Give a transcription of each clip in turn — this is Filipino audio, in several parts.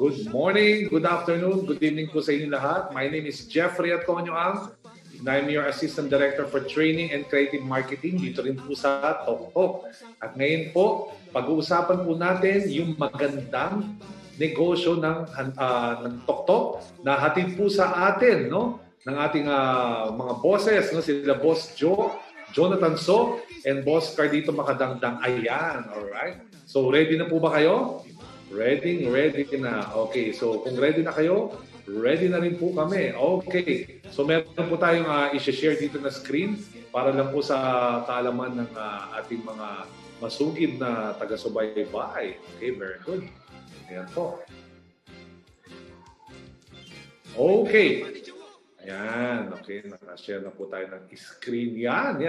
Good morning, good afternoon, good evening po sa inyo lahat. My name is Jeffrey Antonio Ang, and I'm your Assistant Director for Training and Creative Marketing dito rin po sa TokTok. At ngayon po, pag-uusapan po natin yung magandang negosyo ng TokTok na hatid po sa atin, no? Ng ating mga bosses, no? Sila Boss Joe, Jonathan So, and Boss Cardito Makadangdang. Ayan, alright? So ready na po ba kayo? Ready na. Okay, so kung ready na kayo, ready na rin po kami. Okay, so meron po tayong i-share dito na screen para lang po sa kaalaman ng ating mga masugid na taga-subaybay. Okay, very good. Ayan po. Okay. Ayan, okay. Naka-share na po tayo ng screen. Yan.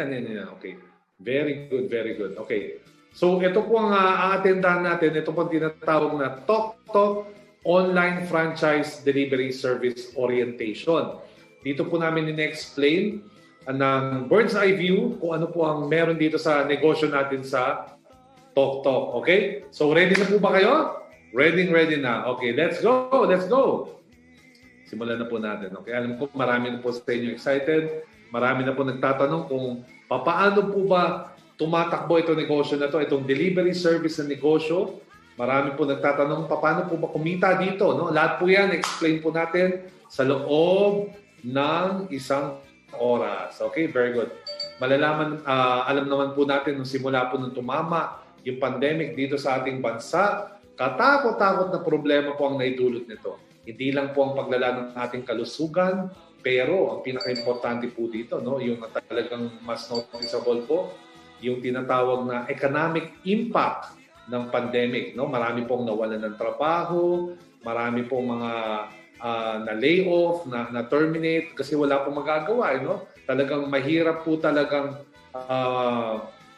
Okay. Very good. Okay. So, ito po ang a-attendahan natin. Ito po ang tinatawag na TokTok Online Franchise Delivery Service Orientation. Dito po namin in-explain ng bird's eye view kung ano po ang meron dito sa negosyo natin sa TokTok. Okay? So, ready na po ba kayo? Ready na. Okay, let's go. Simulan na po natin. Okay, alam ko marami na po sa inyo excited. Marami na po nagtatanong kung paano po ba tumatakbo itong negosyo na to, itong delivery service na negosyo. Marami po nagtatanong, paano po ba kumita dito? No? Lahat po yan, explain po natin sa loob ng isang oras. Okay, very good. Alam naman po natin nung simula po nung tumama yung pandemic dito sa ating bansa, katakot-takot na problema po ang naidulot nito. Hindi lang po ang paglala ng ating kalusugan, pero ang pinaka-importante po dito, no, yung talagang mas noticeable po, yung tinatawag na economic impact ng pandemic. No? Marami pong nawalan ng trabaho, marami pong mga na-layoff, na-terminate kasi wala pong magagawa. No? Talagang mahirap po talagang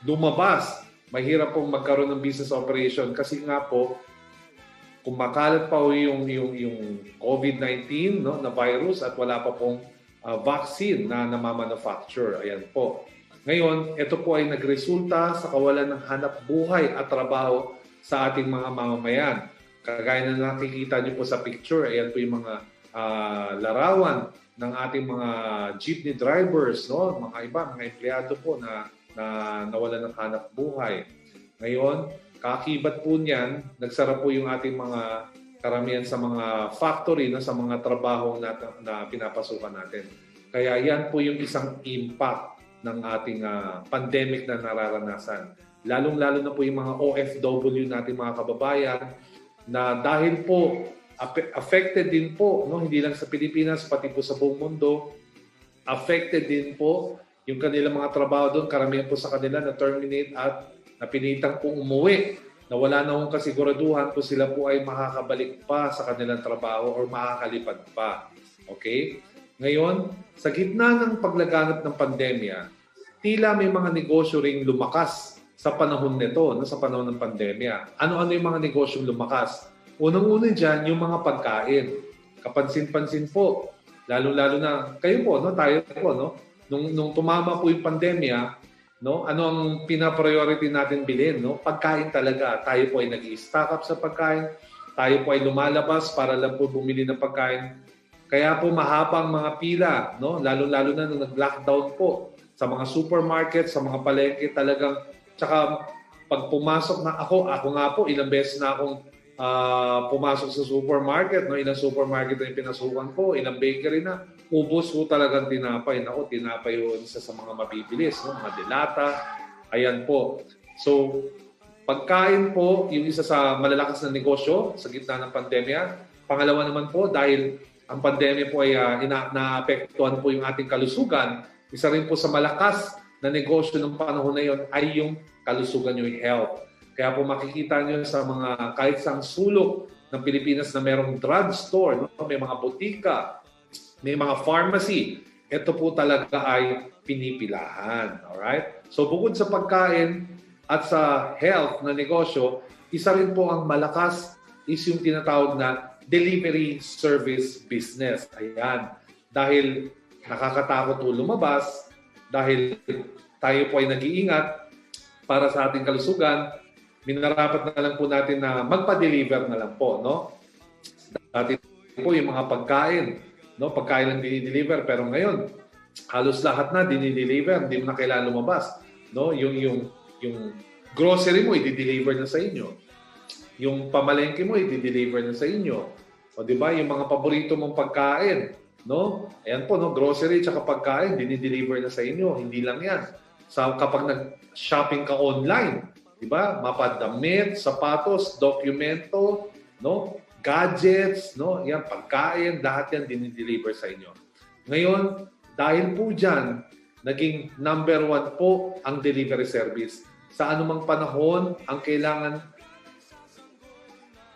lumabas. Mahirap pong magkaroon ng business operation kasi nga po, kumakalat pa yung COVID-19 no, na virus at wala pa pong vaccine na namamanufacture. Ayan po. Ngayon, ito po ay nagresulta sa kawalan ng hanap buhay at trabaho sa ating mga mamamayan. Kagaya na nakikita niyo po sa picture, ayan po yung mga larawan ng ating mga jeepney drivers, no? Mga empleyado po na nawalan ng hanap buhay. Ngayon, kakibat po niyan, nagsara po yung ating mga karamihan sa mga factory, no? Sa mga trabaho na pinapasukan natin. Kaya yan po yung isang impact ng ating pandemic na nararanasan. Lalong-lalo na po yung mga OFW nating mga kababayan na dahil po affected din po, no, hindi lang sa Pilipinas, pati po sa buong mundo, affected din po yung kanilang mga trabaho doon. Karamihan po sa kanila na-terminate at napilitang pong umuwi na wala na hong kasiguraduhan kung sila po ay makakabalik pa sa kanilang trabaho or makakalipad pa. Okay? Ngayon, sa gitna ng paglaganap ng pandemya, tila may mga negosyo ring lumakas sa panahon nito, no, sa panahon ng pandemya. Ano-ano yung mga negosyong lumakas? Unang-una dyan, yung mga pagkain. Kapansin-pansin po, lalo-lalo na kayo po, no, tayo po, no, nung tumama po yung pandemya, no, ano ang pina-priority natin bilhin, no? Pagkain talaga. Tayo po ay nag-i-stock up sa pagkain. Tayo po ay lumalabas para lang po bumili ng pagkain. Kaya po mahaba ang mga pila, no? Lalo-lalo na nung nag-lockdown po sa mga supermarket, sa mga palengke talagang, tsaka pag pumasok na ako nga po, ilang beses na akong pumasok sa supermarket, no? Ilang supermarket na yung pinasukan ko, ilang bakery na, ubos ko talagang tinapay. Naku, tinapay yun isa sa mga mabibilis, no? Mga delata, ayan po. So, pagkain po, yung isa sa malalakas na negosyo sa gitna ng pandemya. Pangalawa naman po, dahil ang pandemya po ay naapektuhan po yung ating kalusugan, isa rin po sa malakas na negosyo ng panahon na yon ay yung kalusugan, yung health. Kaya po makikita nyo sa mga kahit sa sulok ng Pilipinas na merong drugstore, no? May mga botika, may mga pharmacy. Ito po talaga ay pinipilahan. Alright? So bukod sa pagkain at sa health na negosyo, isa rin po ang malakas is yung tinatawag na delivery service business. Ayan. Dahil nakakatakot po lumabas, dahil tayo po ay nag-iingat para sa ating kalusugan, minarapat na lang po natin na magpa-deliver na lang po, no? Dati po yung mga pagkain, no? Pagkain lang dinideliver, pero ngayon halos lahat na dinideliver, hindi mo na kailangan lumabas, no? Yung grocery mo i-deliver na sa inyo. Yung pamalengke mo i-deliver na sa inyo. O di ba, yung mga paborito mong pagkain, no? Ayan po, no, grocery at pagkain dinideliver na sa inyo. Hindi lang 'yan. Kapag nag-shopping ka online, di ba? Mapadamit, sapatos, dokumento, no? Gadgets, no? Yan, pagkain, lahat yan dinideliver sa inyo. Ngayon, dahil po dyan, naging number 1 po ang delivery service. Sa anumang panahon, ang kailangan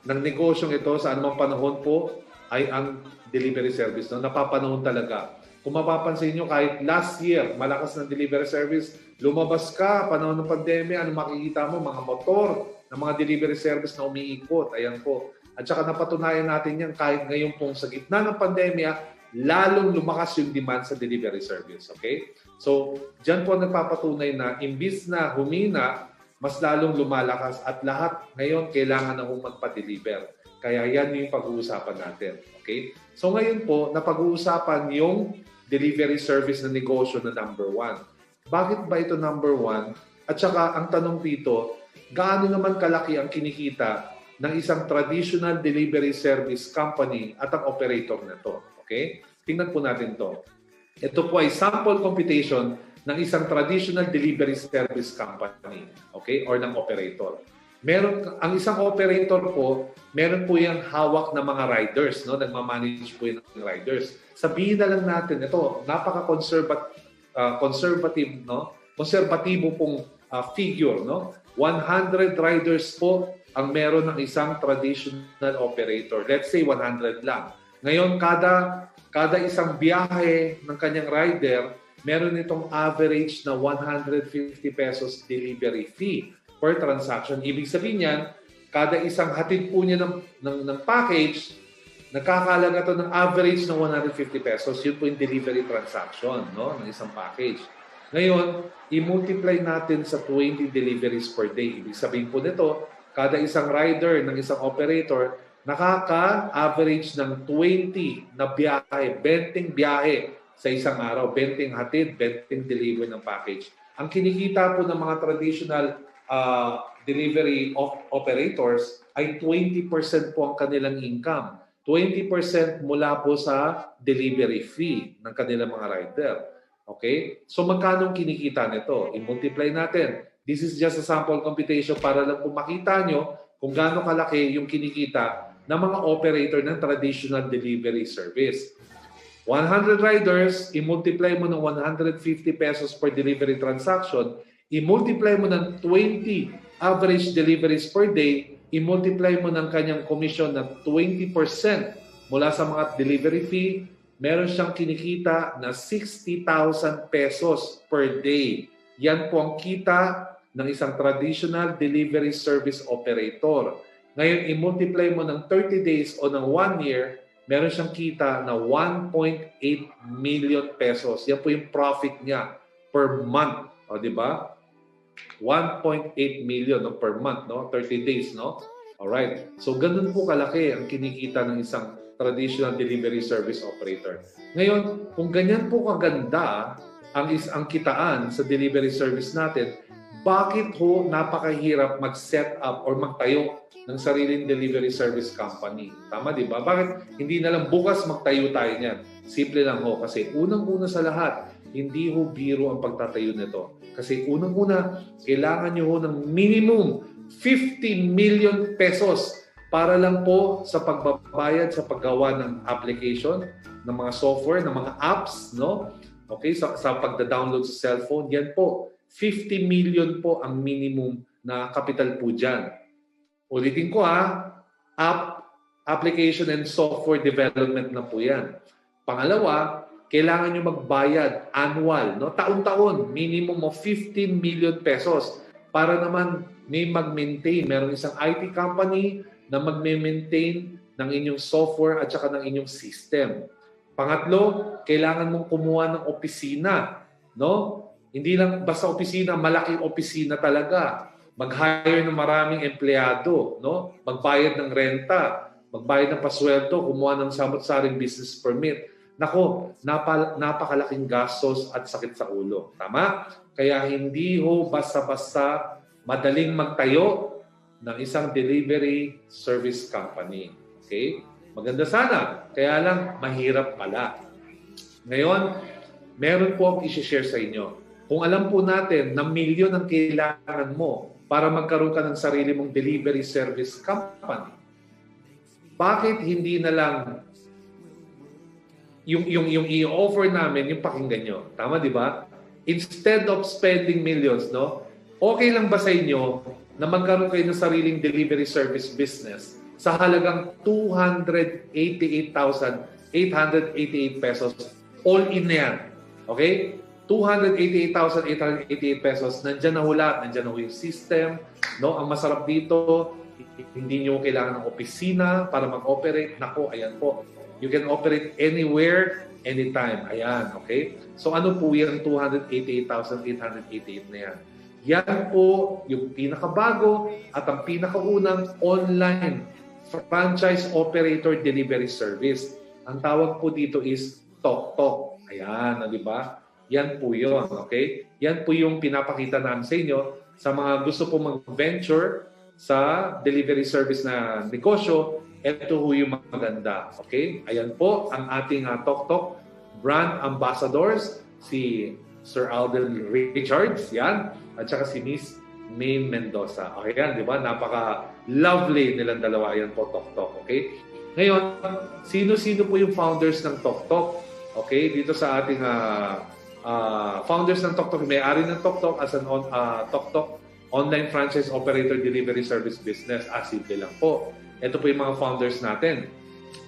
ng negosyong ito, sa anumang panahon po, ay ang delivery service. No? Napapanahon talaga. Kung mapapansin nyo, kahit last year, malakas ng delivery service, lumabas ka, panahon ng pandemya, ano makikita mo? Mga motor ng mga delivery service na umiikot. Ayan po. At saka napatunayan natin yan kahit ngayon pong sa gitna ng pandemya, lalong lumakas yung demand sa delivery service. Okay? So, dyan po nagpapatunay na imbis na humina, mas lalong lumalakas at lahat ngayon kailangan na magpa-deliver. Kaya yan yung pag-uusapan natin. Okay? So ngayon po, napag-uusapan yung delivery service na negosyo na number 1. Bakit ba ito number 1? At saka ang tanong dito, gaano naman kalaki ang kinikita ng isang traditional delivery service company at ang operator na ito? Okay? Tingnan po natin to. Ito po ay sample computation ng isang traditional delivery service company, okay, or ng operator. Ang isang operator po, meron po yung hawak ng mga riders, no? Nagmamanage po yung riders. Sabihin na lang natin, ito, conservative, no? Konserbatibo pong figure, no? 100 riders po ang meron ng isang traditional operator. Let's say 100 lang. Ngayon, kada isang biyahe ng kanyang rider, meron itong average na 150 pesos delivery fee per transaction. Ibig sabihin yan, kada isang hatid po niya ng package, nagkakalaga to ng average na 150 pesos. Yun po yung delivery transaction, no, ng isang package. Ngayon, i-multiply natin sa 20 deliveries per day. Ibig sabihin po nito, kada isang rider ng isang operator, nakaka-average ng 20 na biyahe, 20 biyahe sa isang araw, 20 hatid, 20 deliver ng package. Ang kinikita po ng mga traditional delivery operators ay 20% po ang kanilang income. 20% mula po sa delivery fee ng kanilang mga rider. Okay? So magkano ang kinikita nito? I-multiply natin. This is just a sample computation para lang kung makita nyo kung gaano kalaki yung kinikita ng mga operator ng traditional delivery service. 100 riders, i-multiply mo ng 150 pesos per delivery transaction, i-multiply mo ng 20 average deliveries per day, i-multiply mo ng kanyang commission na 20% mula sa mga delivery fee, meron siyang kinikita na 60,000 pesos per day. Yan po ang kita ng isang traditional delivery service operator. Ngayon, i-multiply mo ng 30 days o ng 1 year, meron siyang kita na 1.8 million pesos. Yan po yung profit niya per month. O, di ba? 1.8 million no, per month, no? 30 days, no? Alright. So, ganun po kalaki ang kinikita ng isang traditional delivery service operator. Ngayon, kung ganyan po kaganda ang kitaan sa delivery service natin, bakit ho napakahirap mag-set up or magtayo ng sariling delivery service company? Tama, di ba? Bakit hindi na lang bukas magtayo tayo niyan? Simple lang ho. Kasi unang-una sa lahat, hindi ho biro ang pagtatayo nito. Kasi unang-una, kailangan nyo ho ng minimum 50 million pesos para lang po sa pagbabayad sa paggawa ng application, ng mga software, ng mga apps, no? Okay, sa pagda-download sa cellphone, yan po. 50 million po ang minimum na capital po dyan. Ulitin ko application and software development na po yan. Pangalawa, kailangan nyo magbayad annual, no? Taon-taon, minimum of 15 million pesos para naman may mag-maintain. Meron isang IT company na mag-maintain ng inyong software at saka ng inyong system. Pangatlo, kailangan mong kumuha ng opisina, no? Hindi lang basta opisina, malaking opisina talaga. Mag-hire ng maraming empleyado, no? Magbayad ng renta, magbayad ng pasweldo, kumuha ng samot-saring business permit. Nako, napakalaking gastos at sakit sa ulo. Tama? Kaya hindi ho basta-basta madaling magtayo ng isang delivery service company. Okay? Maganda sana. Kaya lang, mahirap pala. Ngayon, meron po akong i-share sa inyo. Kung alam po natin na milyon ang kailangan mo para magkaroon ka ng sarili mong delivery service company, bakit hindi na lang yung i-offer namin, yung pakinggan nyo? Tama, di ba? Instead of spending millions, no? Okay lang ba sa inyo na magkaroon kayo ng sariling delivery service business sa halagang 288,888 pesos? All in na yan. Okay? 288,888 pesos. Nandiyan na ho lahat. Nandiyan na ho yung system. No? Ang masarap dito, hindi nyo kailangan ng opisina para mag-operate. Nako, ayan po. You can operate anywhere, anytime. Ayan, okay? So ano po yung 288,888 na yan? Yan po yung pinakabago at ang pinakaunang online franchise operator delivery service. Ang tawag po dito is TokTok. Ayan, di ba? Yan po yun, okay? Yan po yung pinapakita namin sa inyo sa mga gusto po mag-venture sa delivery service na negosyo. Ito ho yung maganda, okay? Ayan po ang ating TokTok brand ambassadors, si Sir Alden Richards, yan, at saka si Miss May Mendoza. Okay, yan, di ba? Napaka-lovely nilang dalawa. Yan po, TokTok, okay? Ngayon, sino-sino po yung founders ng TokTok? Okay, dito sa ating founders ng TokTok, may-ari ng TokTok as an TokTok online franchise operator delivery service business. Simple lang po. Ito po yung mga founders natin.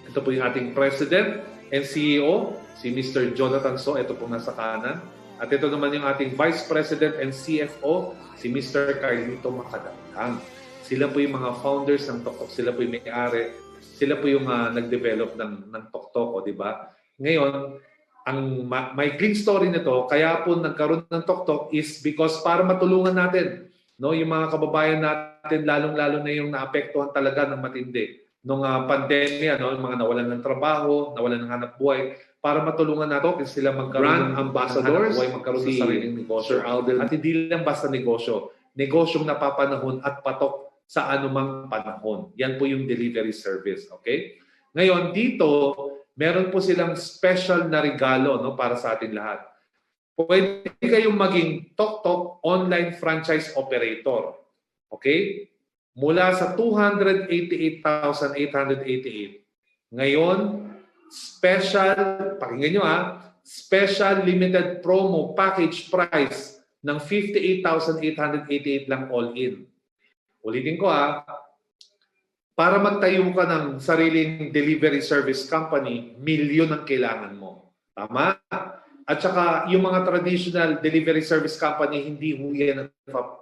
Ito po yung ating president and CEO, si Mr. Jonathan So. Ito po nasa kanan. At ito naman yung ating vice president and CFO, si Mr. Carlito Macadangkang. Sila po yung mga founders ng TokTok. Sila po yung may-ari. Sila po yung nag-develop ng TokTok, di ba? Ngayon, ang my clean story nito, kaya po nagkaroon ng TokTok is because para matulungan natin, no, yung mga kababayan natin, lalong-lalo na yung naapektuhan talaga ng matindi nung pandemya, no, yung mga nawalan ng trabaho, nawalan ng hanap buhay, para matulungan natin sila magkaroon ng ambassadors, buhay, magkaroon ng sariling negosyo. At hindi lang basta negosyo, negosyong napapanahon at patok sa anumang panahon. Yan po yung delivery service, okay? Ngayon, dito, meron po silang special na regalo, no, para sa ating lahat. Pwede kayong maging TokTok online franchise operator. Okay? Mula sa 288,888. Ngayon, special, pakinggan nyo special limited promo package price ng 58,888 lang all in. Ulitin ko para magtayo ka ng sariling delivery service company, milyon ang kailangan mo. Tama? At saka yung mga traditional delivery service company, hindi ho yan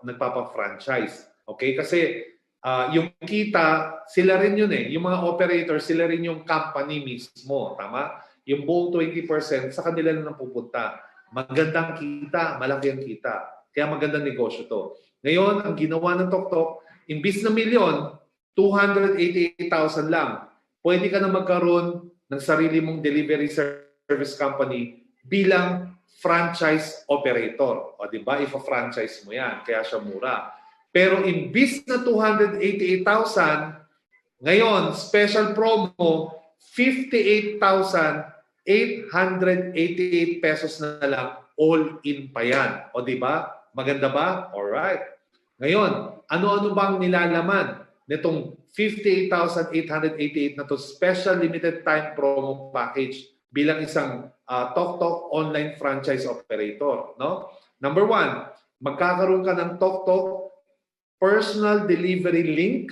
nagpapa-franchise. Okay? Kasi yung kita, sila rin yun Yung mga operators, sila rin yung company mismo. Tama? Yung buong 20% sa kanila na napupunta. Magandang kita, malaki ang kita. Kaya magandang negosyo to. Ngayon, ang ginawa ng TokTok, imbis na milyon, 288,000 lang. Pwede ka na magkaroon ng sarili mong delivery service company bilang franchise operator. O di ba? Ipa-franchise mo yan. Kaya siya mura. Pero imbis na 288,000, ngayon, special promo, 58,888 pesos na lang. All in pa yan. O di ba? Maganda ba? Alright. Ngayon, ano-ano bang nilalaman nitong 58,888 na to special limited time promo package bilang isang TokTok online franchise operator, no? Number 1, magkakaroon ka ng TokTok personal delivery link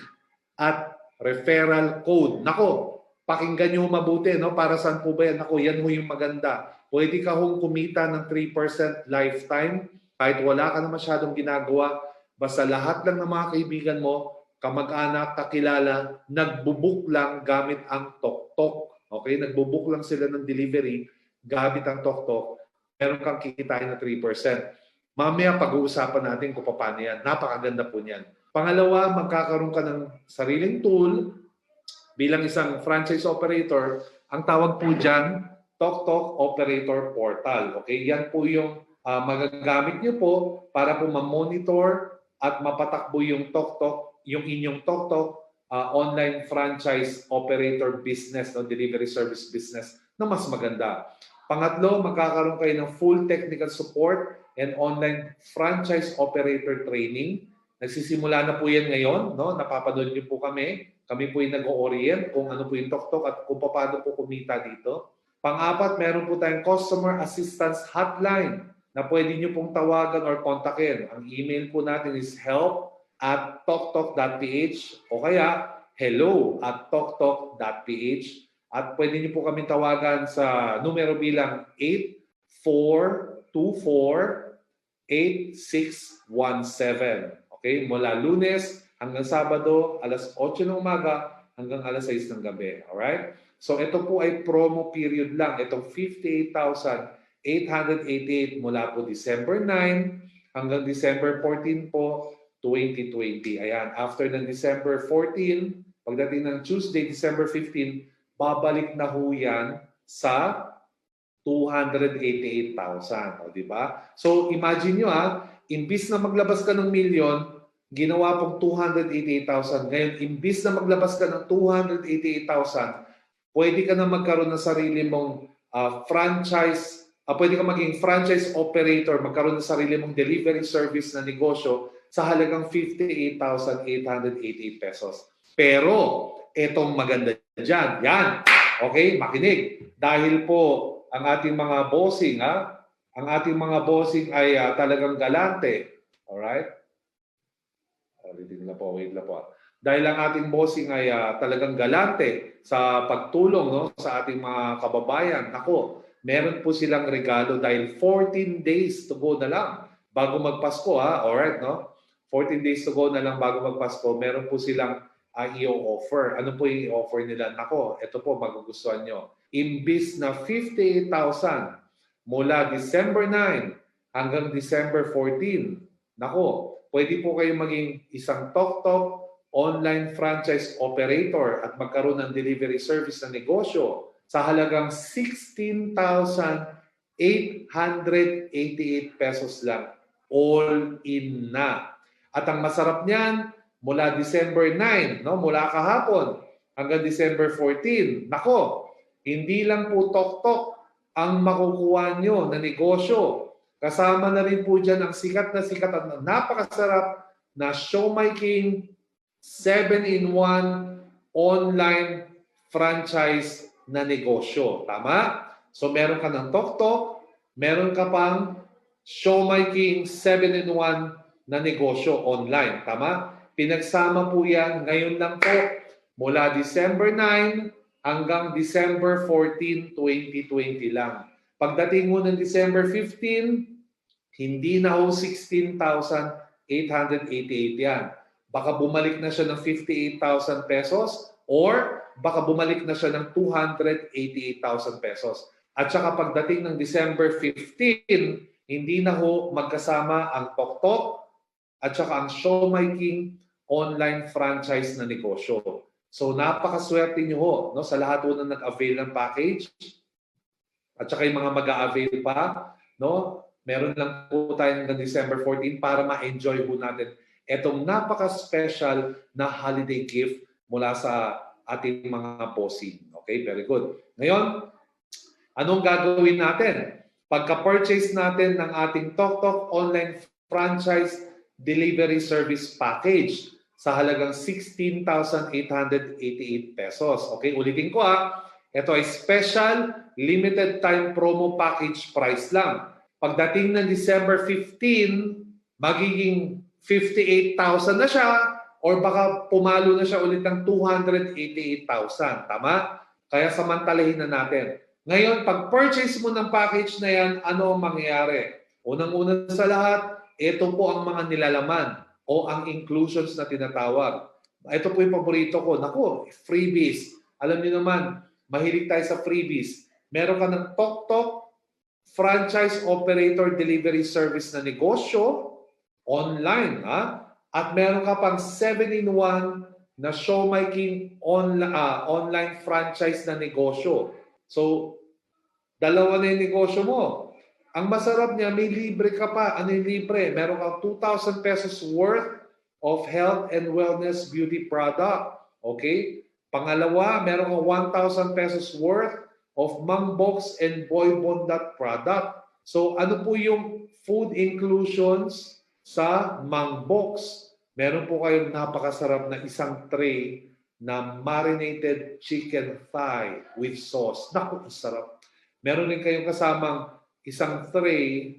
at referral code. Nako, pakinggan nyo mabuti, no? Para saan po ba yan? Nako, yan ho yung maganda. Pwede ka hong kumita ng 3% lifetime kahit wala ka na masyadong ginagawa. Basta lahat lang ng mga kaibigan mo, kamag-anak, kakilala, nagbubook lang gamit ang TokTok. Okay? Nagbubook lang sila ng delivery gamit ang TokTok. Meron kang kikitain na 3%. Mamaya pag-uusapan natin kung paano yan. Napakaganda po niyan. Pangalawa, magkakaroon ka ng sariling tool bilang isang franchise operator, ang tawag po dyan, TokTok Operator Portal. Okay, yan po yung magagamit nyo po para po ma-monitor at mapatakbo yung TokTok, yung inyong TokTok online franchise operator business, no, delivery service business na mas maganda. Pangatlo, magkakaroon kayo ng full technical support and online franchise operator training. Nagsisimula na po yan ngayon, no? Napapanood niyo po kami. Kami po yung nag-o-orient kung ano po yung TokTok at kung paano po kumita dito. Pang-apat, meron po tayong customer assistance hotline na pwede niyo pong tawagan or kontakin. Ang email po natin is help@toktok.ph o kaya hello@toktok.ph. At pwede niyo po kami tawagan sa numero bilang 8424-8617. Okay? Mula Lunes hanggang Sabado, alas 8 ng umaga hanggang alas 6 ng gabi. Alright? So ito po ay promo period lang. Itong 58,888 mula po December 9 hanggang December 14 po, 2020. Ayan, after ng December 14, pagdating ng Tuesday, December 15, babalik na ho yan sa 288,000. O, diba? So, imagine nyo imbis na maglabas ka ng milyon, ginawa pong 288,000. Ngayon, imbis na maglabas ka ng 288,000, pwede ka na magkaroon ng sarili mong franchise, pwede ka maging franchise operator, magkaroon ng sarili mong delivery service na negosyo sa halagang 58,888 pesos. Pero, etong maganda dyan, yan, okay, makinig. Dahil po, ang ating mga bossing, ang ating mga bossing ay talagang galante. Alright? Wait lang po. Dahil ang ating bossing ay talagang galante sa pagtulong, no, sa ating mga kababayan. Ako, meron po silang regalo dahil 14 days to go na lang bago magpasko. Alright, no? 14 days to go na lang bago magpasko. Meron po silang i-offer. Ano po yung i-offer nila? Nako, ito po magugustuhan nyo. Imbis na 58,000 mula December 9 hanggang December 14, nako, pwede po kayo maging isang TokTok online franchise operator at magkaroon ng delivery service na negosyo sa halagang 16,888 pesos lang. All in na. At ang masarap niyan, mula December 9, no, mula kahapon hanggang December 14, nako, hindi lang po TokTok ang makukuha nyo na negosyo. Kasama na rin po dyan ang sikat at napakasarap na Show My King 7-in-1 online franchise na negosyo. Tama? So meron ka ng TokTok, meron ka pang Show My King 7-in-1 na negosyo online. Tama? Pinagsama po yan ngayon lang po mula December 9 hanggang December 14, 2020 lang. Pagdating mo ng December 15, hindi na ho 16,888 yan. Baka bumalik na siya ng 58,000 pesos or baka bumalik na siya ng 288,000 pesos. At saka pagdating ng December 15, hindi na ho magkasama ang TokTok at saka ang Show My King online franchise na negosyo. So napakaswerte nyo ho, no, sa lahat po na nag-avail ng package at saka yung mga mag-a-avail pa, no, meron lang po tayo hanggang December 14 para ma-enjoy po natin itong napaka-special na holiday gift mula sa ating mga bossing. Okay, very good. Ngayon, anong gagawin natin? Pagka-purchase natin ng ating TokTok online franchise delivery service package sa halagang 16,888 pesos. Okay, ulitin ko ito ay special limited time promo package price lang. Pagdating ng December 15, magiging 58,000 na siya or baka pumalo na siya ulit ng 288,000. Tama? Kaya samantalahin na natin. Ngayon, pag purchase mo ng package na yan, ano ang mangyayari? Unang-una sa lahat, ito po ang mga nilalaman o ang inclusions na tinatawag. Ito po yung paborito ko. Naku, freebies. Alam niyo naman, mahilig tayo sa freebies. Meron ka ng TokTok franchise operator delivery service na negosyo online. At meron ka pang 7-in-1 na showmaking online franchise na negosyo. So, dalawa na yung negosyo mo. Ang masarap niya, may libre ka pa. Ano yung libre? Meron kang 2,000 pesos worth of health and wellness beauty product. Okay? Pangalawa, meron kang 1,000 pesos worth of Mang Box and Boy Bondat product. So, ano po yung food inclusions sa Mang Box? Meron po kayong napakasarap na isang tray na marinated chicken thigh with sauce. Naku, ang sarap. Meron din kayong kasamang isang tray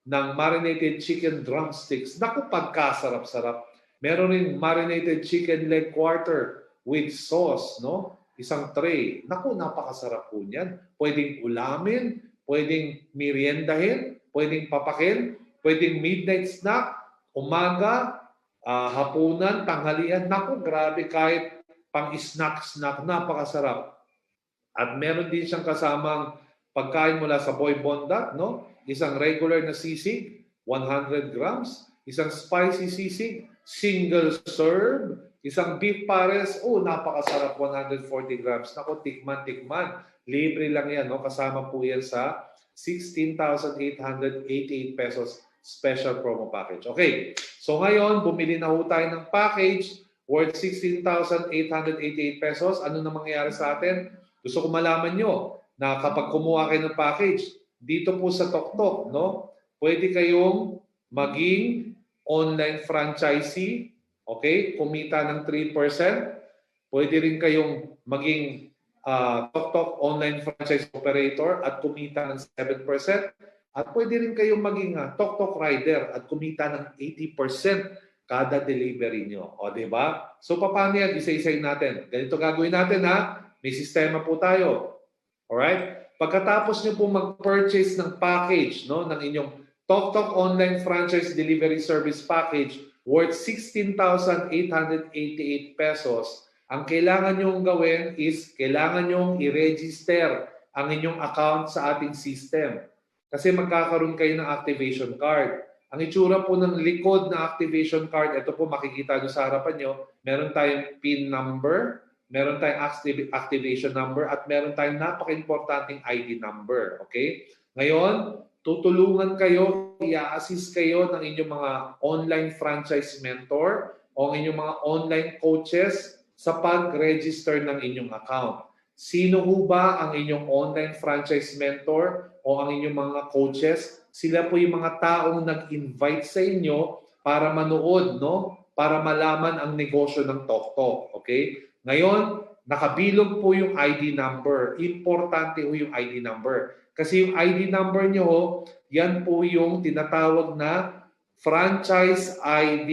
ng marinated chicken drumsticks. Naku, pagkasarap-sarap. Meron rin marinated chicken leg quarter with sauce, no? Isang tray. Naku, napakasarap po niyan. Pwedeng ulamin, pwedeng meriendahin, pwedeng papakin, pwedeng midnight snack, umaga, hapunan, tanghalian. Naku, grabe, kahit pang-snack-snack, napakasarap. At meron din siyang kasamang pagkain mula sa Boy Bondat, no? Isang regular na sisig, 100 grams. Isang spicy sisig, single serve. Isang beef pares, napakasarap, 140 grams. Naku, tikman. Libre lang yan, no? Kasama po yan sa 16,888 pesos special promo package. Okay, so ngayon, bumili na ho tayo ng package worth 16,888 pesos. Ano na mangyayari sa atin? Gusto ko malaman nyo na kapag kumuha kayo ng package, dito po sa TokTok, no? Pwede kayong maging online franchisee, okay? Kumita ng 3%. Pwede rin kayong maging TokTok online franchise operator at kumita ng 7%. At pwede rin kayong maging TokTok rider at kumita ng 80% kada delivery nyo. O, di ba? So, paano yan? Isa-isayin natin. Ganito gagawin natin, ha? May sistema po tayo. Alright? Pagkatapos nyo po mag-purchase ng package, no, ng inyong TokTok Online Franchise Delivery Service Package worth 16,888 pesos, ang kailangan nyo gawin is kailangan nyo i-register ang inyong account sa ating system. Kasi magkakaroon kayo ng activation card. Ang itsura po ng likod na activation card, ito po makikita nyo sa harapan nyo, meron tayong PIN number, meron tayong activation number, at meron tayong napaka-importanting ID number. Okay? Ngayon, tutulungan kayo, i-assist kayo ng inyong mga online franchise mentor o ang inyong mga online coaches sa pag-register ng inyong account. Sino ho ba ang inyong online franchise mentor o ang inyong mga coaches? Sila po yung mga taong nag-invite sa inyo para manood, no? Para malaman ang negosyo ng TokTok. Okay? Ngayon, nakabilog po yung ID number. Importante po yung ID number. Kasi yung ID number nyo, yan po yung tinatawag na franchise ID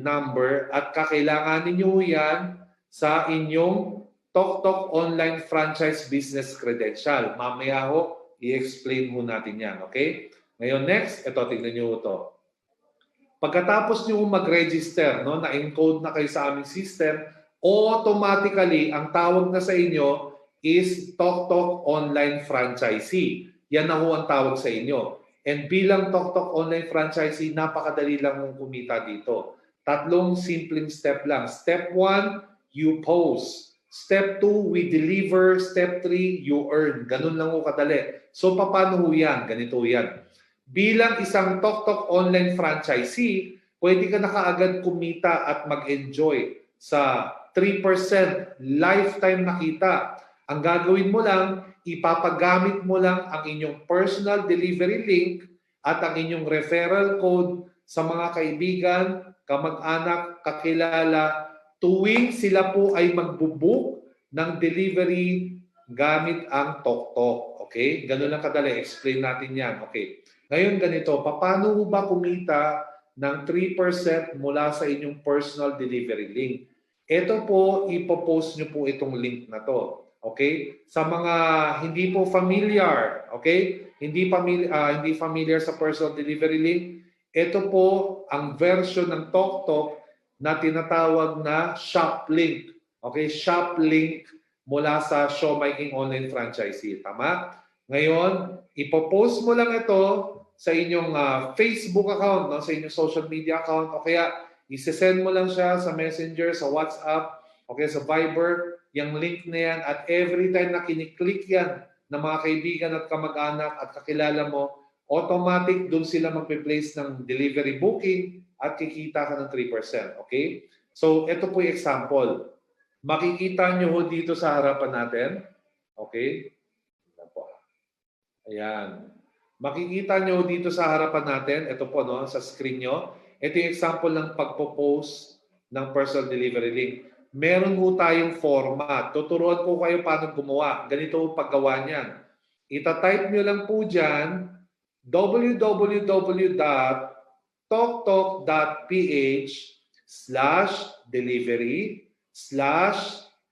number at kakailanganin nyo yan sa inyong TokTok Online Franchise Business Credential. Mamaya ho, i-explain mo natin yan. Okay? Ngayon, next, ito, tingnan nyo ito. Pagkatapos nyo mag-register, no, na-encode na kayo sa aming system, automatically, ang tawag na sa inyo is TokTok Online Franchisee. Yan na ho ang tawag sa inyo. And bilang TokTok Online Franchisee, napakadali lang mong kumita dito. 3 simpleng step lang. Step 1, you post. Step 2, we deliver. Step 3, you earn. Ganun lang ho kadali. So, paano ho yan? Ganito yan. Bilang isang TokTok Online Franchisee, pwede ka na kaagad kumita at mag-enjoy sa 3% lifetime na kita. Ang gagawin mo lang, ipapagamit mo lang ang inyong personal delivery link at ang inyong referral code sa mga kaibigan, kamag-anak, kakilala, tuwing sila po ay magbubook ng delivery gamit ang TokTok. Okay? Ganun lang kadali. Explain natin yan. Okay. Ngayon ganito, paano ba kumita ng 3% mula sa inyong personal delivery link? Ito po, ipopost nyo po itong link na to. Okay? Sa mga hindi po familiar, okay? Hindi familiar sa personal delivery link, ito po ang version ng TokTok na tinatawag na shop link. Okay? Shop link mula sa Showmaking Online Franchisee. Tama? Ngayon, ipopost mo lang ito sa inyong Facebook account, no? Sa inyong social media account, o kaya Isesend mo lang siya sa Messenger, sa WhatsApp, okay, sa Viber, yung link na yan. At every time na kiniklik yan ng mga kaibigan at kamag-anak at kakilala mo, automatic doon sila magpe-place ng delivery booking at kikita ka ng 3%. Okay? So, ito po yung example. Makikita nyo ho dito sa harapan natin. Okay? Ayan. Makikita nyo dito sa harapan natin, ito po no, sa screen nyo, ito yung example ng pagpo-post ng personal delivery link. Meron ho tayong format. Tuturuan ko kayo paano gumawa. Ganito ho paggawa niyan. Ita-type nyo lang po dyan, www.toktok.ph/delivery/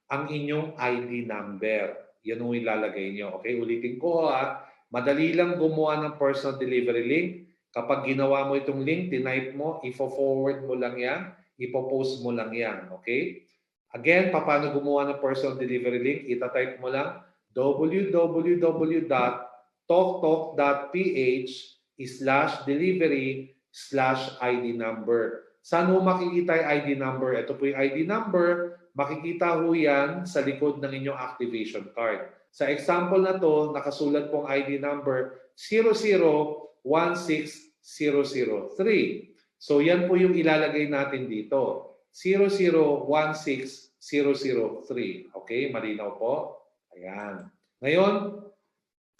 ang inyong ID number. Yan ho ilalagay nyo. Okay, ulitin ko ha. Madali lang gumawa ng personal delivery link. Kapag ginawa mo itong link, tinype mo, ifo-forward mo lang yan, ipo-post mo lang yan. Okay? Again, paano gumawa ng personal delivery link? Ita-type mo lang www.toktok.ph/delivery/ID number. Saan mo makikita yung ID number? Ito po yung ID number. Makikita ho yan sa likod ng inyong activation card. Sa example na to, nakasulat pong ID number 0016003. So yan po yung ilalagay natin dito. 0016003. Okay, malinaw po? Ayan. Ngayon,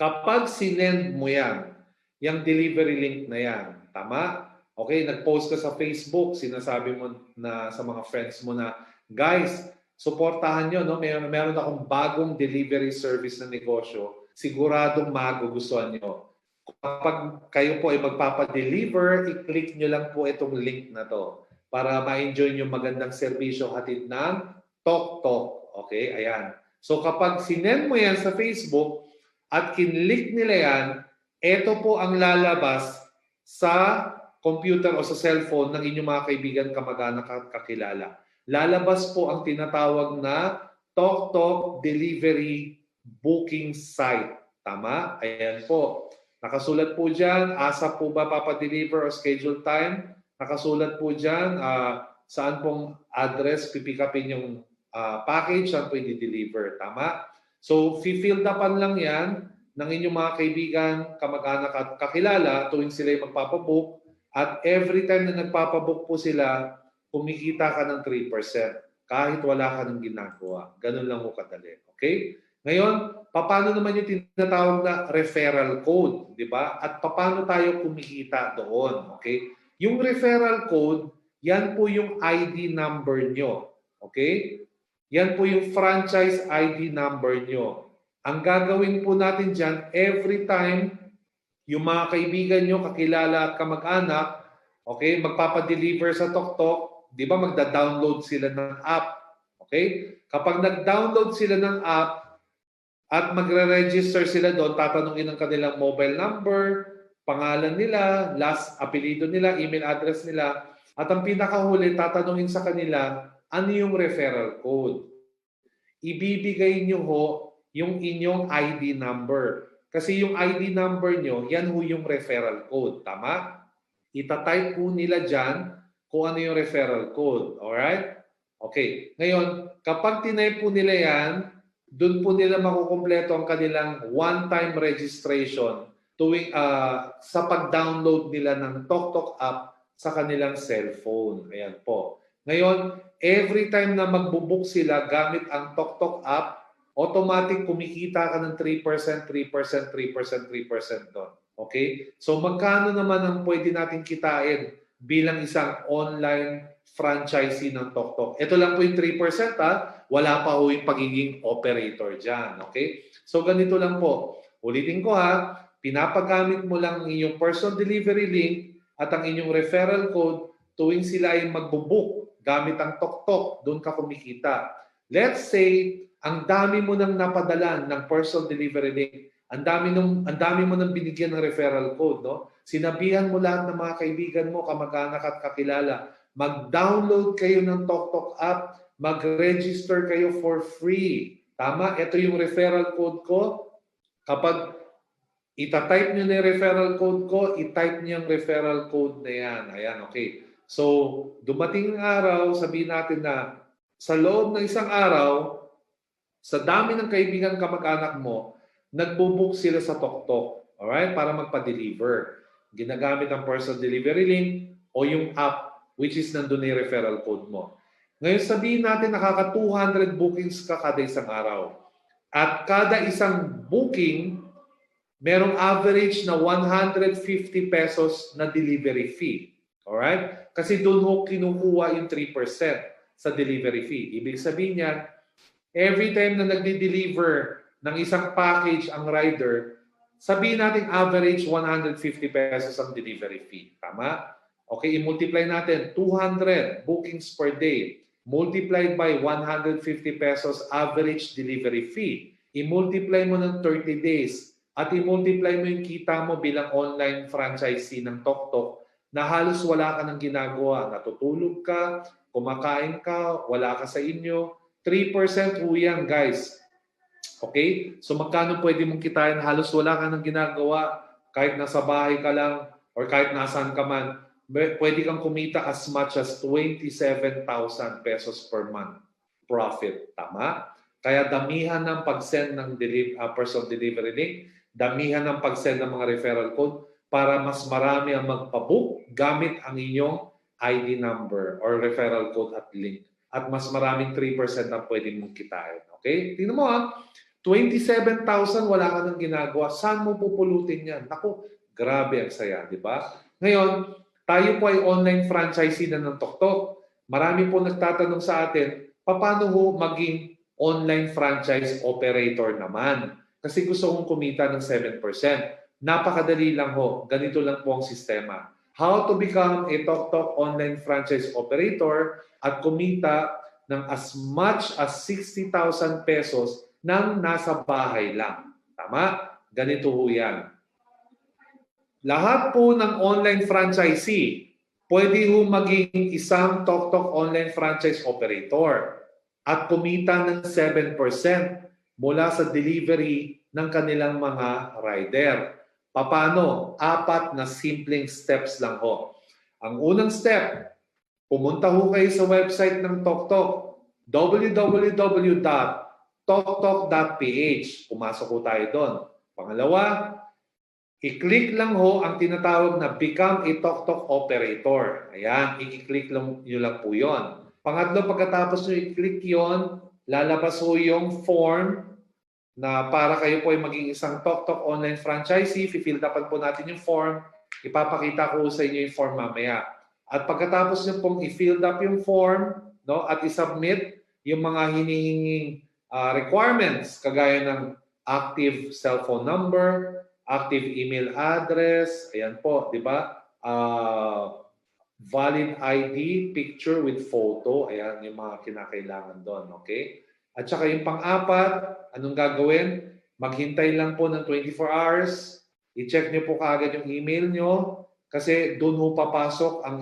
kapag sinend mo yan, yung delivery link na yan, tama? Okay, nag-post ka sa Facebook, sinasabi mo na sa mga friends mo na, guys, suportahan nyo, no? Meron akong bagong delivery service na negosyo. Siguradong magugustuhan nyo. Kapag kayo po ay magpapadeliver, i-click nyo lang po itong link na to para ma-enjoy nyo magandang serbisyo hatid ng TokTok. Okay, ayan. So kapag sinend mo yan sa Facebook at kinlik nila yan, ito po ang lalabas sa computer o sa cellphone ng inyong mga kaibigan, kamag-anak at kakilala. Lalabas po ang tinatawag na TokTok Delivery Booking Site. Tama? Ayan po. Nakasulat po dyan, asa po ba papadeliver o schedule time? Nakasulat po dyan, saan pong address pipick upin yung package, saan po i-deliver. Tama? So, fill upan lang yan ng inyong mga kaibigan, kamag-anak at kakilala tuwing sila yung magpapabook. At every time na nagpapabook po sila, kumikita ka ng 3% kahit wala ka ng ginagawa. Ganun lang po kadali. Okay? Ngayon, paano naman yung tinatawag na referral code, di ba? At paano tayo kumikita doon, okay? Yung referral code, yan po yung ID number nyo, okay? Yan po yung franchise ID number nyo. Ang gagawin po natin dyan, every time yung mga kaibigan nyo, kakilala at kamag-anak, okay, magpapadeliver sa TokTok, di ba magda-download sila ng app, okay? Kapag nag-download sila ng app, at magre-register sila doon, tatanungin ang kanilang mobile number, pangalan nila, last apelido nila, email address nila, at ang pinakahuli, tatanungin sa kanila, ano yung referral code. Ibibigay nyo ho yung inyong ID number. Kasi yung ID number nyo, yan ho yung referral code. Tama? Ita-type po nila dyan kung ano yung referral code. Alright? Okay. Ngayon, kapag tinype po nila yan, doon po nila makukumpleto ang kanilang one-time registration tuwing sa pag-download nila ng TokTok app sa kanilang cellphone. Ayan po. Ngayon, every time na magbubook sila gamit ang TokTok app, automatic kumikita ka ng 3%, 3%, 3%, 3% doon. Okay? So magkano naman ang pwede natin kitain bilang isang online franchisee ng TokTok? Ito lang po yung 3% ha. Wala pa ho yung pagiging operator dyan. Okay? So ganito lang po. Ulitin ko ha, pinapagamit mo lang ang iyong personal delivery link at ang inyong referral code tuwing sila ay magbubook gamit ang TokTok, doon ka kumikita. Let's say, ang dami mo nang napadalan ng personal delivery link, ang dami mo nang binigyan ng referral code, no? Sinabihan mo lahat ng mga kaibigan mo, kamag-anak at kakilala, mag-download kayo ng TokTok app, mag-register kayo for free. Tama? Ito yung referral code ko. Kapag ita-type nyo na yung referral code ko, i-type nyo yung referral code na yan. Ayan, okay. So, dumating ang araw, sabihin natin na sa loob ng isang araw, sa dami ng kaibigan kamag-anak mo, nagbo-book sila sa TokTok, alright, para magpa-deliver. Ginagamit ang personal delivery link o yung app which is nandun na yung referral code mo. Ngayon sabihin natin nakaka 200 bookings ka kada isang araw. At kada isang booking, merong average na 150 pesos na delivery fee. Alright? Kasi doon ho kinukuha yung 3% sa delivery fee. Ibig sabihin niyan, every time na nagdi-deliver ng isang package ang rider, sabihin natin average 150 pesos ang delivery fee. Tama? Okay, i-multiply natin 200 bookings per day multiplied by 150 pesos average delivery fee. I-multiply mo ng 30 days at i-multiply mo yung kita mo bilang online franchisee ng TokTok na halos wala ka ng ginagawa. Natutulog ka, kumakain ka, wala ka sa inyo. 3% ho yan, guys. Okay? So magkano pwede mong kitain? Halos wala ka ng ginagawa. Kahit nasa bahay ka lang or kahit nasaan ka man, pwede kang kumita as much as 27,000 pesos per month profit. Tama? Kaya damihan ng pag-send ng personal delivery link, damihan ng pag-send ng mga referral code para mas marami ang magpabook gamit ang inyong ID number or referral code at link. At mas maraming 3% ang pwede mong kitain. Okay? Tingnan mo 27,000 wala ka nang ginagawa. Saan mo pupulutin yan? Naku, grabe ang saya, di ba? Ngayon, tayo po ay online franchisee na ng TokTok. Marami po nagtatanong sa atin, paano ho maging online franchise operator naman? Kasi gusto kong kumita ng 7%. Napakadali lang ho. Ganito lang po ang sistema. How to become a TokTok online franchise operator at kumita ng as much as 60,000 pesos nang nasa bahay lang. Tama? Ganito ho yan. Lahat po ng online franchisee, pwede ho maging isang TokTok online franchise operator at kumita ng 7% mula sa delivery ng kanilang mga rider. Paano? 4 na simpleng steps lang ho. Ang unang step, pumunta ho kayo sa website ng TokTok, www.toktok.ph. Pumasok ho tayo doon. Pangalawa, i-click lang ho ang tinatawag na Become a TokTok Operator. Ayan, i-click lang nyo lang po yun. Pangatlo, pagkatapos nyo i-click yon, lalabas ho yung form na para kayo po ay maging isang TokTok online franchisee. Fifill upan po natin yung form. Ipapakita ko sa inyo yung form mamaya. At pagkatapos nyo pong i-fill up yung form, no, at i-submit yung mga hinihinging requirements kagaya ng active cellphone number, active email address, ayan po, di ba? Valid ID, picture with photo, ayan yung mga kinakailangan doon, okay? At saka yung pang-apat, anong gagawin? Maghintay lang po ng 24 hours, i-check nyo po kaagad yung email nyo, kasi doon ho papasok ang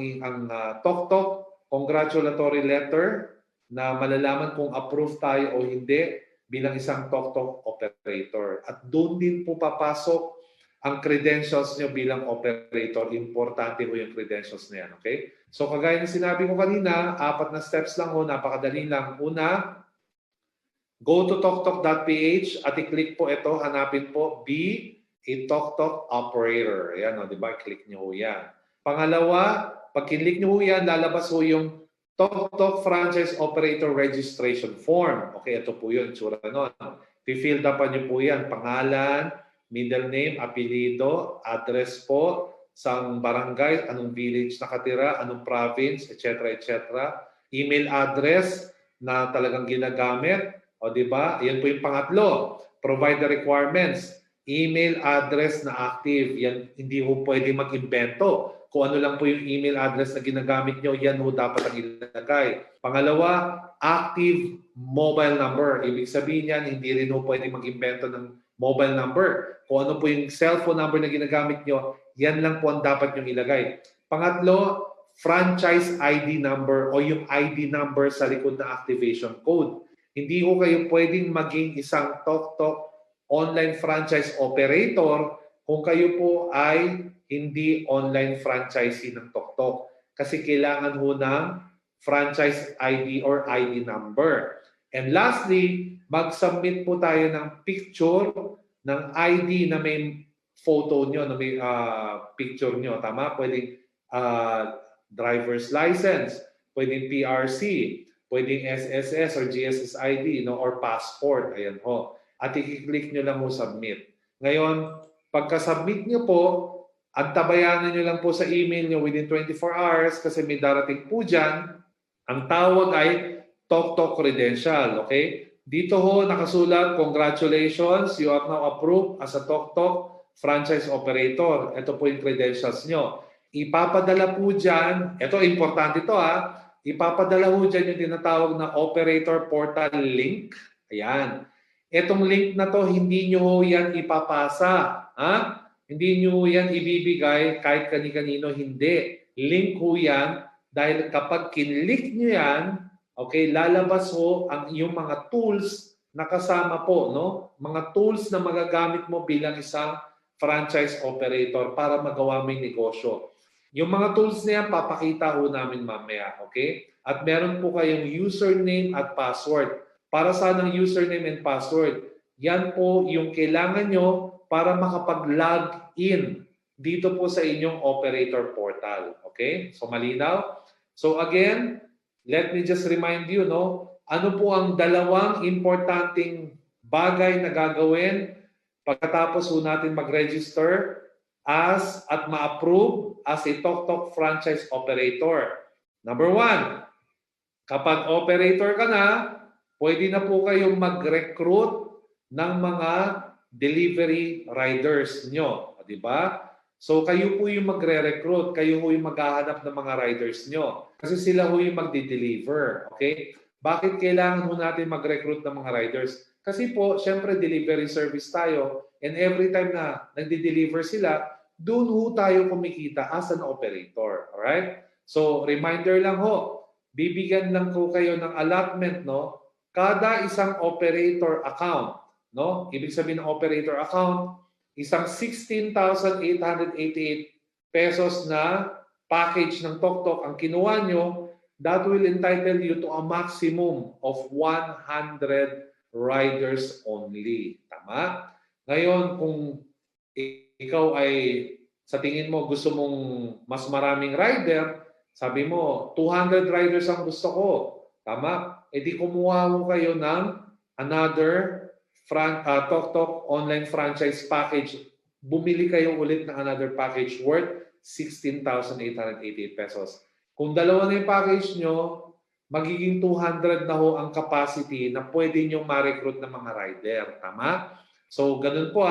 TokTok congratulatory letter na malalaman kung approved tayo o hindi bilang isang TokTok operator. At doon din po papasok ang credentials nyo bilang operator. Importante po yung credentials na yan. Okay? So kagaya ng sinabi ko kanina, 4 na steps lang ho, napakadali lang. Una, go to toktok.ph at i-click po ito, hanapin po Be a TokTok operator. Ayan, di ba? Click nyo ho yan. Pangalawa, pag kinlik nyo ho yan, lalabas ho yung TokTok Franchise Operator Registration Form. Okay, ito po yun, tsura nun. Fill upan nyo po yan. Pangalan, middle name, apelido, address po, sang barangay, anong village nakatira, anong province, etc. etc. Email address na talagang ginagamit. O di ba? Yan po yung pangatlo. Provide the requirements. Email address na active. Yan, hindi ho pwede mag-invento. Kung ano lang po yung email address na ginagamit nyo, yan ho dapat ang ilagay. Pangalawa, active mobile number. Ibig sabihin yan, hindi rin ho pwede mag-invento ng mobile number. Kung ano po yung cellphone number na ginagamit nyo, yan lang po ang dapat nyong ilagay. Pangatlo, franchise ID number o yung ID number sa likod na activation code. Hindi ho kayo pwedeng maging isang TokTok online franchise operator kung kayo po ay hindi online franchisee ng TokTok. kasi kailangan ho ng franchise ID or ID number. And lastly, mag-submit po tayo ng picture ng ID na may photo nyo, na may picture nyo. Tama? Pwedeng driver's license, pwedeng PRC, pwedeng SSS or GSS ID, no? Or passport. Ayan ho. At i-click nyo lang ho submit. Ngayon, pagka-submit nyo po, antabayanan nyo lang po sa email nyo within 24 hours kasi may darating po dyan. Ang tawag ay TokTok Credential. Okay? Dito ho nakasulat, congratulations, you are now approved as a TokTok franchise operator. Ito po yung credentials nyo. Ipapadala po dyan, ito importante ito ipapadala po dyan yung tinatawag na operator portal link. Ayan. Itong link na to, hindi nyo yan ipapasa. Hindi nyo yan ibibigay kahit kani-kanino, hindi. Link ho yan dahil kapag kinlik nyo yan, okay, lalabas ho ang iyong mga tools na kasama po, no? Mga tools na magagamit mo bilang isang franchise operator para magawa mo yung negosyo. Yung mga tools na yan, papakita ho namin mamaya, okay? At meron po kayong username at password. Para saan ang username and password? Yan po yung kailangan nyo para makapag-log in dito po sa inyong operator portal. Okay? So malinaw? So again, let me just remind you, no? Ano po ang dalawang importanteng bagay na gagawin pagkatapos po natin mag-register at ma-approve as a TokTok franchise operator? Number 1, kapag operator ka na, pwede na po kayong mag-recruit ng mga delivery riders nyo. Di ba? So kayo po yung magre-recruit, kayo po yung maghahanap ng mga riders nyo. Kasi sila po yung magdi-deliver. Okay? Bakit kailangan po natin mag-recruit ng mga riders? Kasi po, syempre delivery service tayo and every time na nagdi-deliver sila, doon po tayo kumikita as an operator. Alright? So reminder lang ho, bibigyan lang po kayo ng allotment, no? Kada isang operator account, no? Ibig sabihin ng operator account, isang 16,888 pesos na package ng TokTok ang kinuha nyo, that will entitle you to a maximum of 100 riders only. Tama? Ngayon, kung ikaw ay sa tingin mo gusto mong mas maraming rider, sabi mo, 200 riders ang gusto ko. Tama? E di kumuha mo kayo ng another TokTok online franchise package. Bumili kayo ulit ng another package worth 16,888 pesos. Kung dalawa na yung package nyo, magiging 200 na ho ang capacity na pwede nyo ma-recruit ng mga rider. Tama? So, ganun po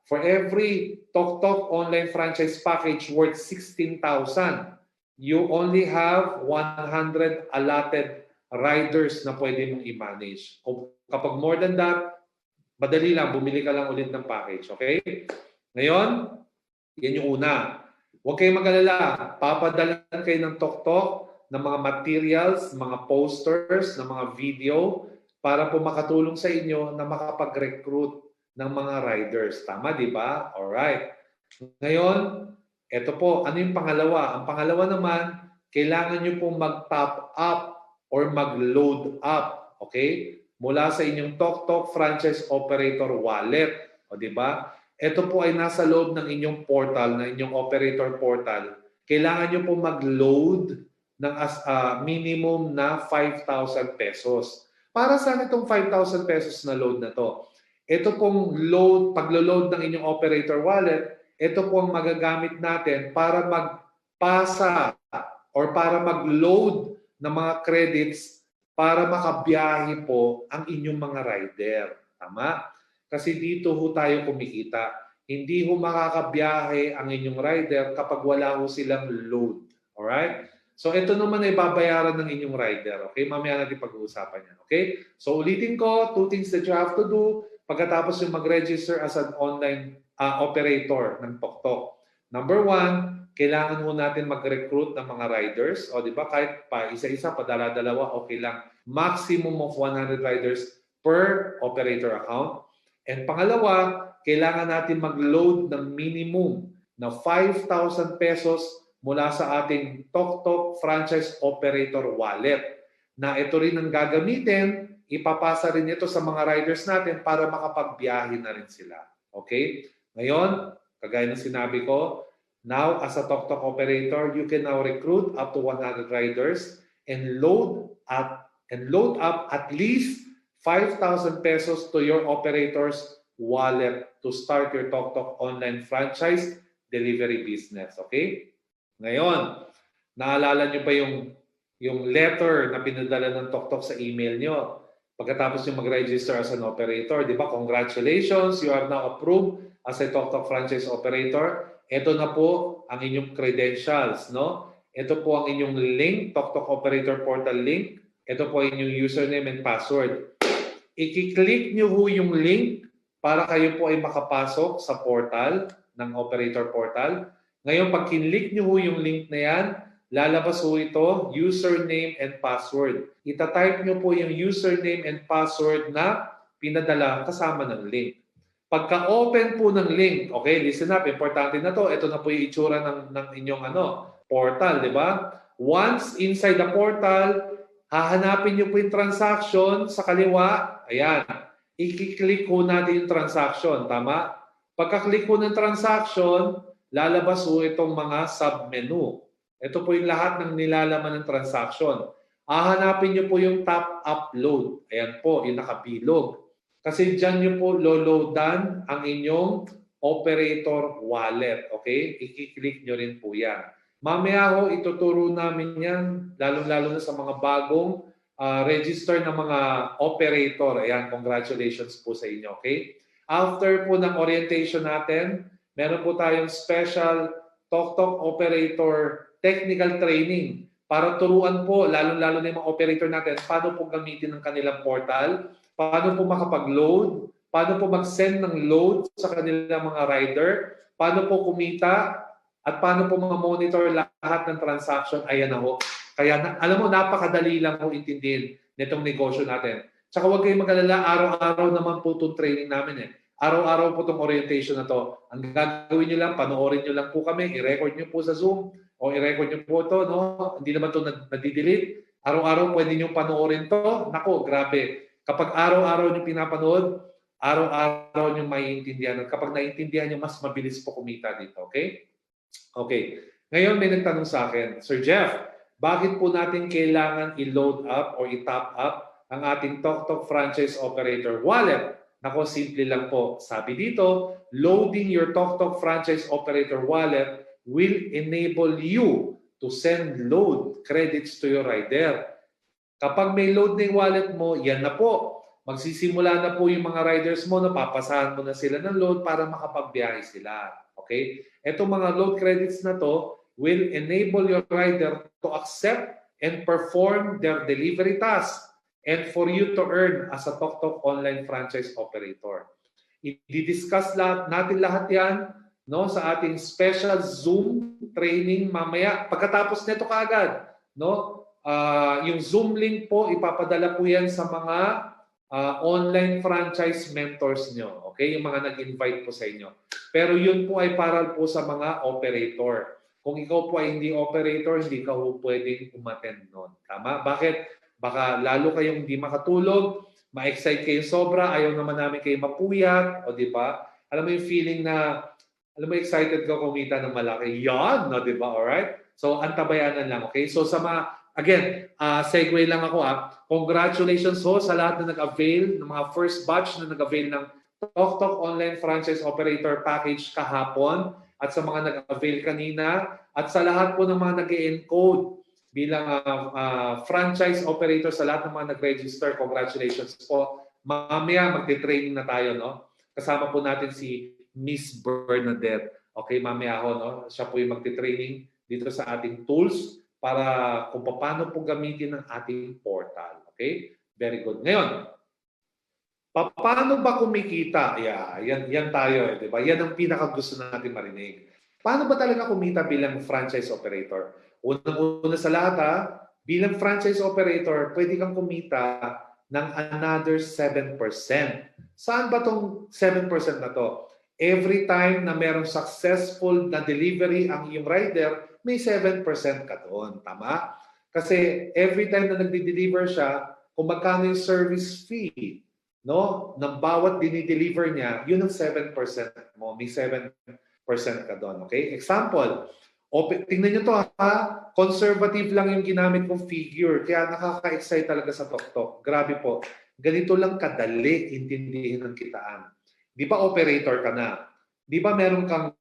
For every TokTok online franchise package worth 16,000, you only have 100 allotted riders na pwede mong i-manage. Kapag more than that, madali lang, bumili ka lang ulit ng package. Okay? Ngayon, yan yung una. Huwag kayong mag-alala. Papadalan kayo ng TokTok ng mga materials, mga posters, ng mga video para po makatulong sa inyo na makapag-recruit ng mga riders. Tama, di ba? Alright. Ngayon, ito po, ano yung pangalawa? Ang pangalawa naman, kailangan nyo pong mag-top up or mag-load up, okay? Mula sa inyong TokTok franchise operator wallet, o di ba? Ito po ay nasa loob ng inyong portal, ng inyong operator portal. Kailangan nyo pong mag-load ng minimum na 5,000 pesos. Para saan itong 5,000 pesos na load na to? Ito pong paglo-load ng inyong operator wallet, ito po ang magagamit natin para magpasa or para mag-load ng mga credits para makabiyahe po ang inyong mga rider. Tama? Kasi dito ho tayo kumikita. Hindi ho makakabiyahe ang inyong rider kapag wala ho silang load. Alright? So ito naman ay babayaran ng inyong rider. Okay? Mamaya natin pag-uusapan yan. Okay? So ulitin ko, 2 things that you have to do pagkatapos yung mag-register as an online operator ng TokTok. Number 1, kailangan ho natin mag-recruit ng mga riders. O di ba kahit pa isa-isa, padala-dalawa, okay lang. Maximum of 100 riders per operator account. And pangalawa, kailangan natin mag-load ng minimum na 5,000 pesos mula sa ating TokTok Franchise Operator Wallet na ito rin ang gagamitin, ipapasa rin ito sa mga riders natin para makapagbiyahe na rin sila. Okay? Ngayon, kagaya ng sinabi ko, now as a TokTok operator, you can now recruit up to 100 riders and load up at least 5,000 pesos to your operator's wallet to start your TokTok online franchise delivery business. Okay? Ngayon, naalala nyo ba yung letter na pinadala ng TokTok sa email nyo? Pagkatapos yung mag-register as an operator, di ba? Congratulations, you are now approved as a TokTok franchise operator. Ito na po ang inyong credentials, no? Ito po ang inyong link, TokTok Operator Portal link. Ito po ang inyong username and password. I-click nyo ho yung link para kayo po ay makapasok sa portal ng operator portal. Ngayon, pag kinlik nyo ho yung link na yan, lalabas ho ito, username and password. Ita-type nyo po yung username and password na pinadala kasama ng link. Pagka-open po ng link, okay, listen up, importante na to. Ito na po yung itsura ng inyong portal, di ba? Once inside the portal, hahanapin nyo po yung transaction sa kaliwa. Ayan. I-click ho natin yung transaction. Tama? Pagka-click ho ng transaction, lalabas ho itong mga sub-menu. Ito po yung lahat ng nilalaman ng transaction. Hahanapin nyo po yung top upload. Ayan po, yung nakabilog. Kasi dyan nyo po loloadan ang inyong operator wallet. Okay? I-click nyo rin po yan. Mamaya ho, ituturo namin yan, lalong-lalo na sa mga bagong register ng mga operator. Ayan, congratulations po sa inyo. Okay? After po ng orientation natin, meron po tayong special TokTok operator technical training para turuan po, lalong-lalo na yung mga operator natin, paano po gamitin ang kanilang portal, paano po makapag-load, paano po mag-send ng load sa kanilang mga rider, paano po kumita, at paano po mga monitor lahat ng transaction. Ayan na ho. Kaya alam mo, napakadali lang po intindihin nitong negosyo natin. Tsaka huwag kayong mag-alala, araw-araw naman po itong training namin Araw-araw po itong orientation na to. Ang gagawin nyo lang, panoorin nyo lang po kami, i-record nyo po sa Zoom, o i-record nyo po ito, no? Hindi naman ito nadidelete. Araw-araw pwede nyo panoorin to. Nako, grabe. Kapag araw-araw nyo pinapanood, araw-araw nyo maiintindihan. At kapag naiintindihan nyo, mas mabilis po kumita dito. Okay? Okay. Ngayon may nagtanong sa akin, Sir Jeff, bakit po natin kailangan i-load up or i-top up ang ating TokTok Franchise Operator Wallet? Nako, simple lang po. Sabi dito, loading your TokTok Franchise Operator Wallet will enable you to send load credits to your rider. Kapag may load na yung wallet mo, yan na po. Magsisimula na po yung mga riders mo, napapasahan mo na sila ng load para makapagbiyahe sila. Okay? Etong mga load credits na to will enable your rider to accept and perform their delivery tasks and for you to earn as a TokTok online franchise operator. I-discuss natin lahat yan sa ating special Zoom training mamaya. Pagkatapos nito kaagad, yung Zoom link po, ipapadala po yan sa mga online franchise mentors nyo. Okay? Yung mga nag-invite po sa inyo. Pero yun po ay para po sa mga operator. Kung ikaw po ay hindi operator, hindi ka po pwedeng umattend nun. Tama? Bakit? Baka lalo kayong hindi makatulog, ma-excite kayo sobra, ayaw naman namin kayo mapuyat, o di ba? Alam mo yung feeling na, alam mo excited ka kumita ng malaki. Yan, no, di ba? Alright? So, antabayanan lang, okay? So, sa mga, again, segue lang ako. Congratulations ho sa lahat na nag-avail, ng mga first batch na nag-avail ng TokTok Online Franchise Operator Package kahapon, at sa mga nag-avail kanina, at sa lahat po ng mga nag-encode bilang franchise operator sa lahat ng mga nag-register. Congratulations po. Mamaya magte-training na tayo, no? Kasama po natin si Miss Bernadette. Okay, mamaya ako, no? Siya po yung magte-training dito sa ating tools para kung paano po gamitin ang ating portal. Okay? Very good. Ngayon, paano ba kumikita? Yan tayo, di ba? Yan ang pinaka-gusto natin marinig. Paano ba talaga kumita bilang franchise operator? Unang-una sa lahat, bilang franchise operator, pwede kang kumita ng another 7%. Saan ba tong 7% na to? Every time na merong successful na delivery ang iyong rider may 7% ka doon. Tama? Kasi every time na nagde-deliver siya, kung magkano yung service fee, no, ng bawat dinideliver niya, yun ang 7% mo. May 7% ka doon. Okay? Example, tingnan nyo to ha, conservative lang yung ginamit kong figure, kaya nakaka-excite talaga sa TokTok. Grabe po. Ganito lang kadali intindihin ng kitaan. Di ba operator ka na? Di ba meron kang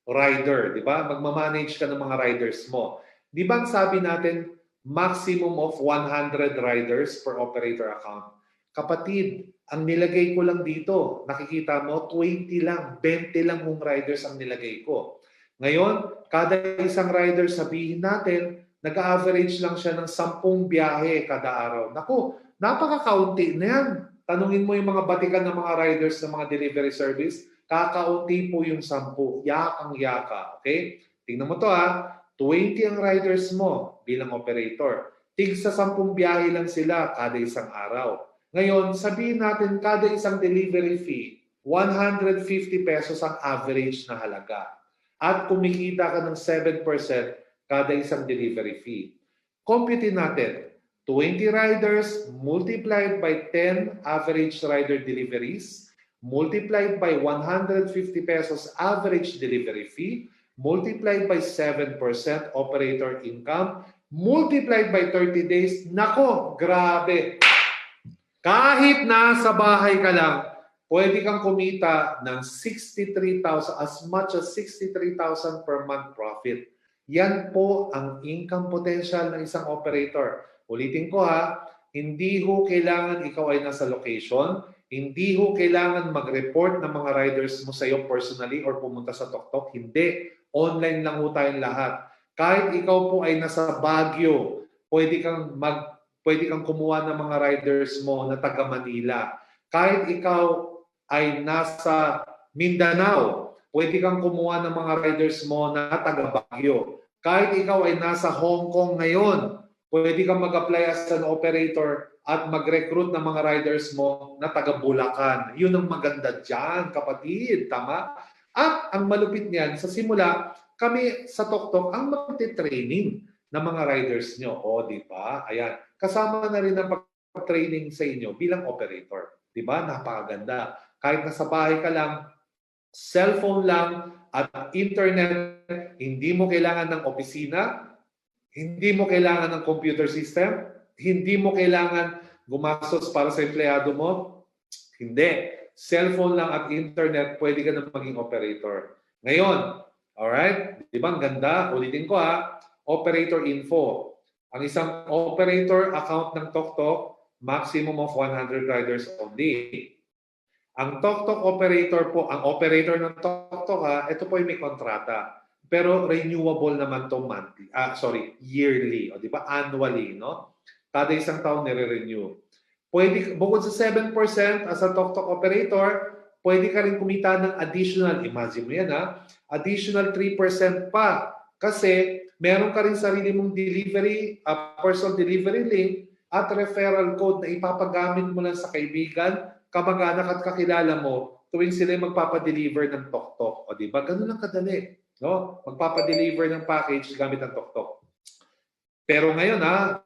rider? Di ba? Magmamanage ka ng mga riders mo. Di ba ang sabi natin, maximum of 100 riders per operator account? Kapatid, ang nilagay ko lang dito, nakikita mo, 20 lang, 20 lang hong riders ang nilagay ko. Ngayon, kada isang rider, sabihin natin, nag-average lang siya ng 10 biyahe kada araw. Naku, napaka-kaunti na yan. Tanungin mo yung mga batikan ng mga riders ng mga delivery service, kakaunti po yung 10. Yakang-yaka. Okay? Tingnan mo to ha. 20 ang riders mo bilang operator. Tig sa 10 biyahe lang sila kada isang araw. Ngayon, sabihin natin kada isang delivery fee, 150 pesos ang average na halaga. At kumikita ka ng 7% kada isang delivery fee. Computin natin, 20 riders multiplied by 10 average rider deliveries, multiplied by 150 pesos average delivery fee, multiplied by 7% operator income, multiplied by 30 days. Nako, grabe! Kahit nasa bahay ka lang, pwede kang kumita ng 63,000, as much as 63,000 per month profit. Yan po ang income potential ng isang operator. Ulitin ko ha, hindi ho kailangan ikaw ay nasa location, hindi ho kailangan mag-report ng mga riders mo sa iyo personally or pumunta sa TokTok. Hindi. Online lang ho tayong lahat. Kahit ikaw po ay nasa Baguio, pwede kang kumuha ng mga riders mo na taga Manila. Kahit ikaw ay nasa Mindanao, pwede kang kumuha ng mga riders mo na taga Baguio. Kahit ikaw ay nasa Hong Kong ngayon, pwede kang mag-apply as an operator at mag-recruit ng mga riders mo na taga Bulacan. Yun ang maganda dyan, kapatid. Tama? At ang malupit niyan, sa simula, kami sa TokTok ang magte-training ng mga riders nyo. O, di ba? Ayan. Kasama na rin ang pag-training sa inyo bilang operator. Di ba? Napakaganda. Kahit nasa bahay ka lang, cellphone lang at internet, hindi mo kailangan ng opisina, hindi mo kailangan ng computer system, hindi mo kailangan gumastos para sa empleyado mo. Hindi. Cellphone lang at internet, pwede ka na maging operator. Ngayon, alright? Di ba ang ganda? Ulitin ko ha. Operator info. Ang isang operator account ng TokTok, maximum of 100 riders only. Ang TokTok operator po, ang operator ng TokTok ha, ito po yung may kontrata. Pero renewable naman to monthly. Yearly. O di ba? Annually, no? Kada isang taon nire-renew. Pwede, bukod sa 7% as a TokTok operator, pwede ka rin kumita ng additional, imagine mo yan ha, additional 3% pa. Kasi meron ka rin sarili mong delivery, personal delivery link at referral code na ipapagamit mo lang sa kaibigan, kamag-anak at kakilala mo tuwing sila magpapadeliver ng TokTok. O di ba? Ganun lang kadali. No? Magpapadeliver ng package gamit ng TokTok. Pero ngayon ha,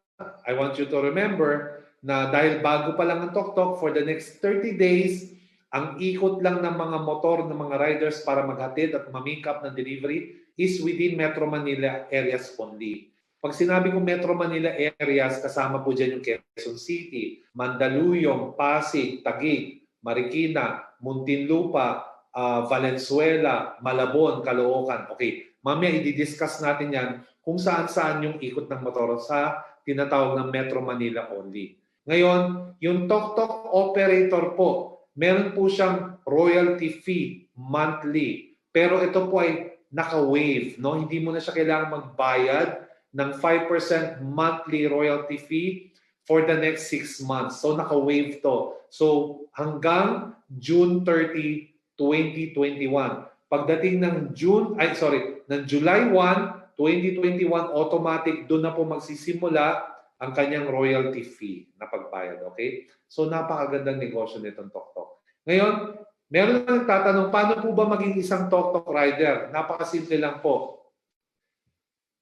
I want you to remember na dahil bago pa lang ang TokTok, for the next 30 days, ang ikot lang ng mga motor ng mga riders para maghatid at ma-make up ng delivery is within Metro Manila areas only. Pag sinabi ko Metro Manila areas, kasama po dyan yung Quezon City, Mandaluyong, Pasig, Taguig, Marikina, Muntinlupa, Valenzuela, Malabon, Caloocan. Okay, mamaya i-discuss natin yan kung saan-saan yung ikot ng motor sa tinatawag ng Metro Manila only. Ngayon, yung TokTok operator po, meron po siyang royalty fee monthly. Pero ito po ay naka-waive, no? Hindi mo na siya kailangang magbayad ng 5% monthly royalty fee for the next 6 months. So naka-waive to. So hanggang June 30, 2021. Pagdating ng July 1, 2021, automatic doon na po magsisimula ang kanyang royalty fee na pagbayad. Okay? So napakagandang negosyo nitong TokTok. Ngayon, meron na nagtatanong, paano po ba maging isang TokTok rider? Napakasimple lang po.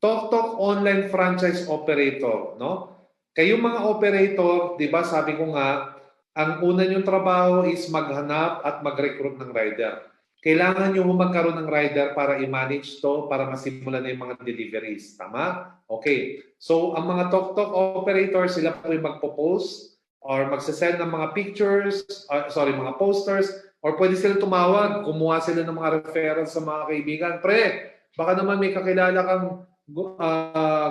TokTok online franchise operator, no? Kayong mga operator, 'di ba, sabi ko nga, ang una niyong trabaho is maghanap at mag-recruit ng rider. Kailangan niyo magkaroon ng rider para i-manage to, para masimulan na yung mga deliveries. Tama? Okay. So, ang mga TokTok operators, sila po yung magpo-post or magsasend ng mga pictures, mga posters, or pwede sila tumawag, kumuha sila ng mga referrals sa mga kaibigan. Pre, baka naman may kakilala kang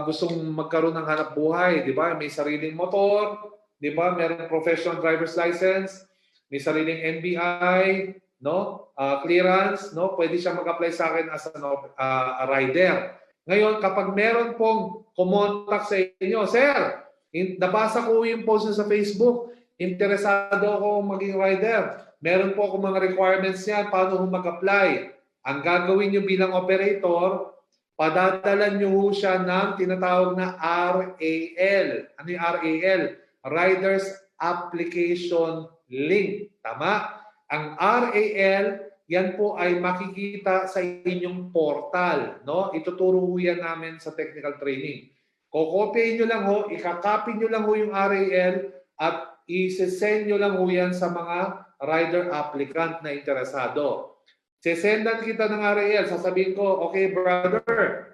gustong magkaroon ng hanap buhay, di ba? May sariling motor, di ba? Meron professional driver's license, may sariling NBI, no? Clearance, no? Pwede siya mag-apply sa akin as a rider. Ngayon, kapag meron pong kumontak sa inyo, Sir, nabasa ko yung post sa Facebook, interesado ako maging rider. Meron po ako mga requirements niyan, paano mag-apply. Ang gagawin nyo bilang operator, padadalan nyo siya ng tinatawag na RAL. Ano yung RAL? Riders Application Link. Tama? Ang RAL, yan po ay makikita sa inyong portal. No? Ituturo yan namin sa technical training. Kokopyahin nyo lang ho, ikakopy nyo lang ho yung RAL at isesend nyo lang ho yan sa mga rider applicant na interesado. Sesendan kita ng RAL, sasabihin ko, okay brother,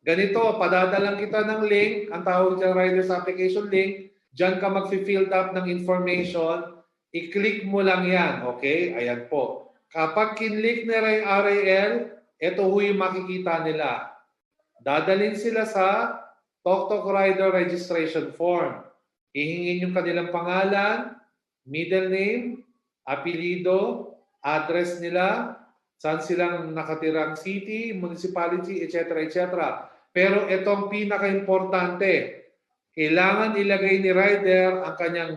ganito, padadalang kita ng link, ang tawag dyan Riders Application Link, dyan ka mag-fill up ng information, i-click mo lang yan, okay? Ayan po. Kapag kinlik nila yung RAL, ito ho yung makikita nila. Dadalhin sila sa TokTok Rider Registration Form. Ihingin yung kanilang pangalan, middle name, apelido, address nila, saan silang nakatirang city, municipality, etc. etc. Pero itong pinaka-importante, kailangan ilagay ni rider ang kanyang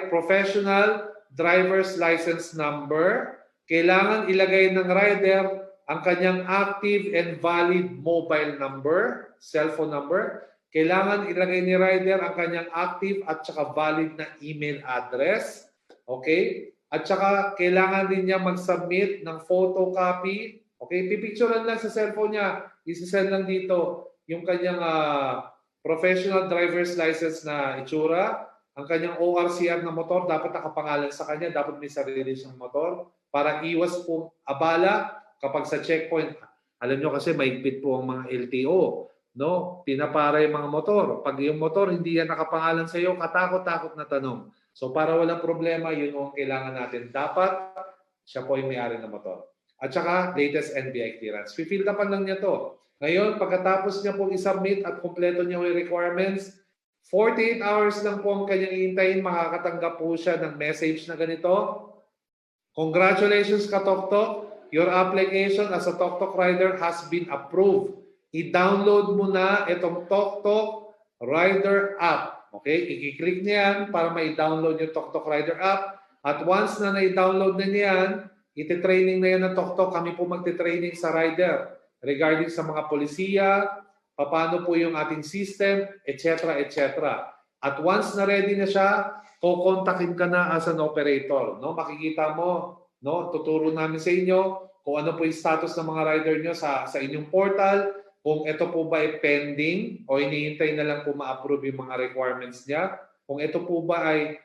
professional driver's license number. Kailangan ilagay ng rider ang kanyang active and valid mobile number, cellphone number. Kailangan ilagay ni rider ang kanyang active at saka valid na email address. Okay? At saka, kailangan din niya mag-submit ng photocopy. Okay? Pipicturean lang sa cellphone niya. Isasend lang dito yung kanyang professional driver's license na itsura. Ang kanyang ORCR na motor, dapat nakapangalan sa kanya. Dapat may sarili siyang motor. Para iwas po abala kapag sa checkpoint. Alam nyo kasi, mahigpit po ang mga LTO. No? Pinapara yung mga motor. Pag yung motor, hindi yan nakapangalan sa iyo, katakot-takot na tanong. So para walang problema, yun ang kailangan natin. Dapat siya po yung may-ari ng motor. At saka, latest NBI clearance. Fill upan lang niya to. Ngayon, pagkatapos niya pong isubmit at kumpleto niya yung requirements, 48 hours lang po ang kanyang iintayin, makakatanggap po siya ng message na ganito. Congratulations ka, TokTok. Your application as a TokTok rider has been approved. I-download mo na itong TokTok Rider app. Okay, i-click niyan para ma-download yung TokTok Rider app. At once na na-download na niyan, iti-training na yan ng TokTok. Kami po magti-training sa rider regarding sa mga polisiya, paano po yung ating system, etc. etc. At once na ready na siya, kukontakin ka na as an operator. No? Makikita mo, no? Tuturo namin sa inyo kung ano po yung status ng mga rider nyo sa inyong portal, kung ito po ba ay pending o hinihintay na lang po ma-approve yung mga requirements niya. Kung ito po ba ay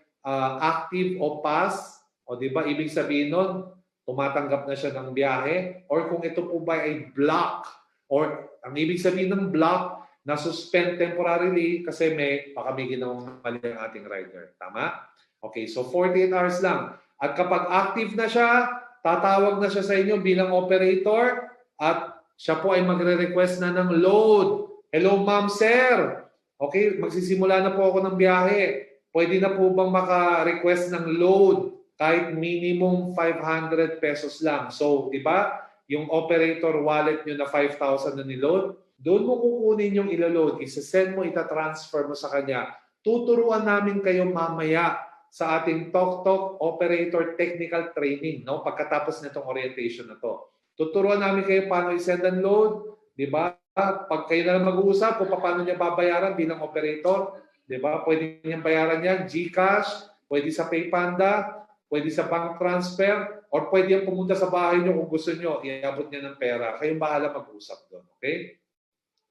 active o pass, o di ba ibig sabihin nun, tumatanggap na siya ng biyahe, or kung ito po ba ay block, or ang ibig sabihin ng block, na-suspend temporarily kasi baka may ginawang mali ang ating rider. Tama? Okay, so 48 hours lang. At kapag active na siya, tatawag na siya sa inyo bilang operator at siya po ay magre-request na ng load. Hello, ma'am, sir. Okay, magsisimula na po ako ng biyahe. Pwede na po bang maka-request ng load kahit minimum 500 pesos lang? So, di ba, yung operator wallet nyo na 5,000 na niload, doon mo kukunin yung ilo-load. Isa-send mo, ita-transfer mo sa kanya. Tuturuan namin kayo mamaya sa ating TokTok Operator Technical Training, no? Pagkatapos nitong orientation na to. Tuturuan namin kayo paano i-send and load, di ba? Pag kayo na lang mag-uusap kung paano niya babayaran bilang operator, di ba? Pwede niyang bayaran yan, GCash, pwede sa PayPanda, pwede sa bank transfer, or pwede yung pumunta sa bahay niyo kung gusto niyo, iabot niya ng pera. Kayong bahala mag-usap doon, okay?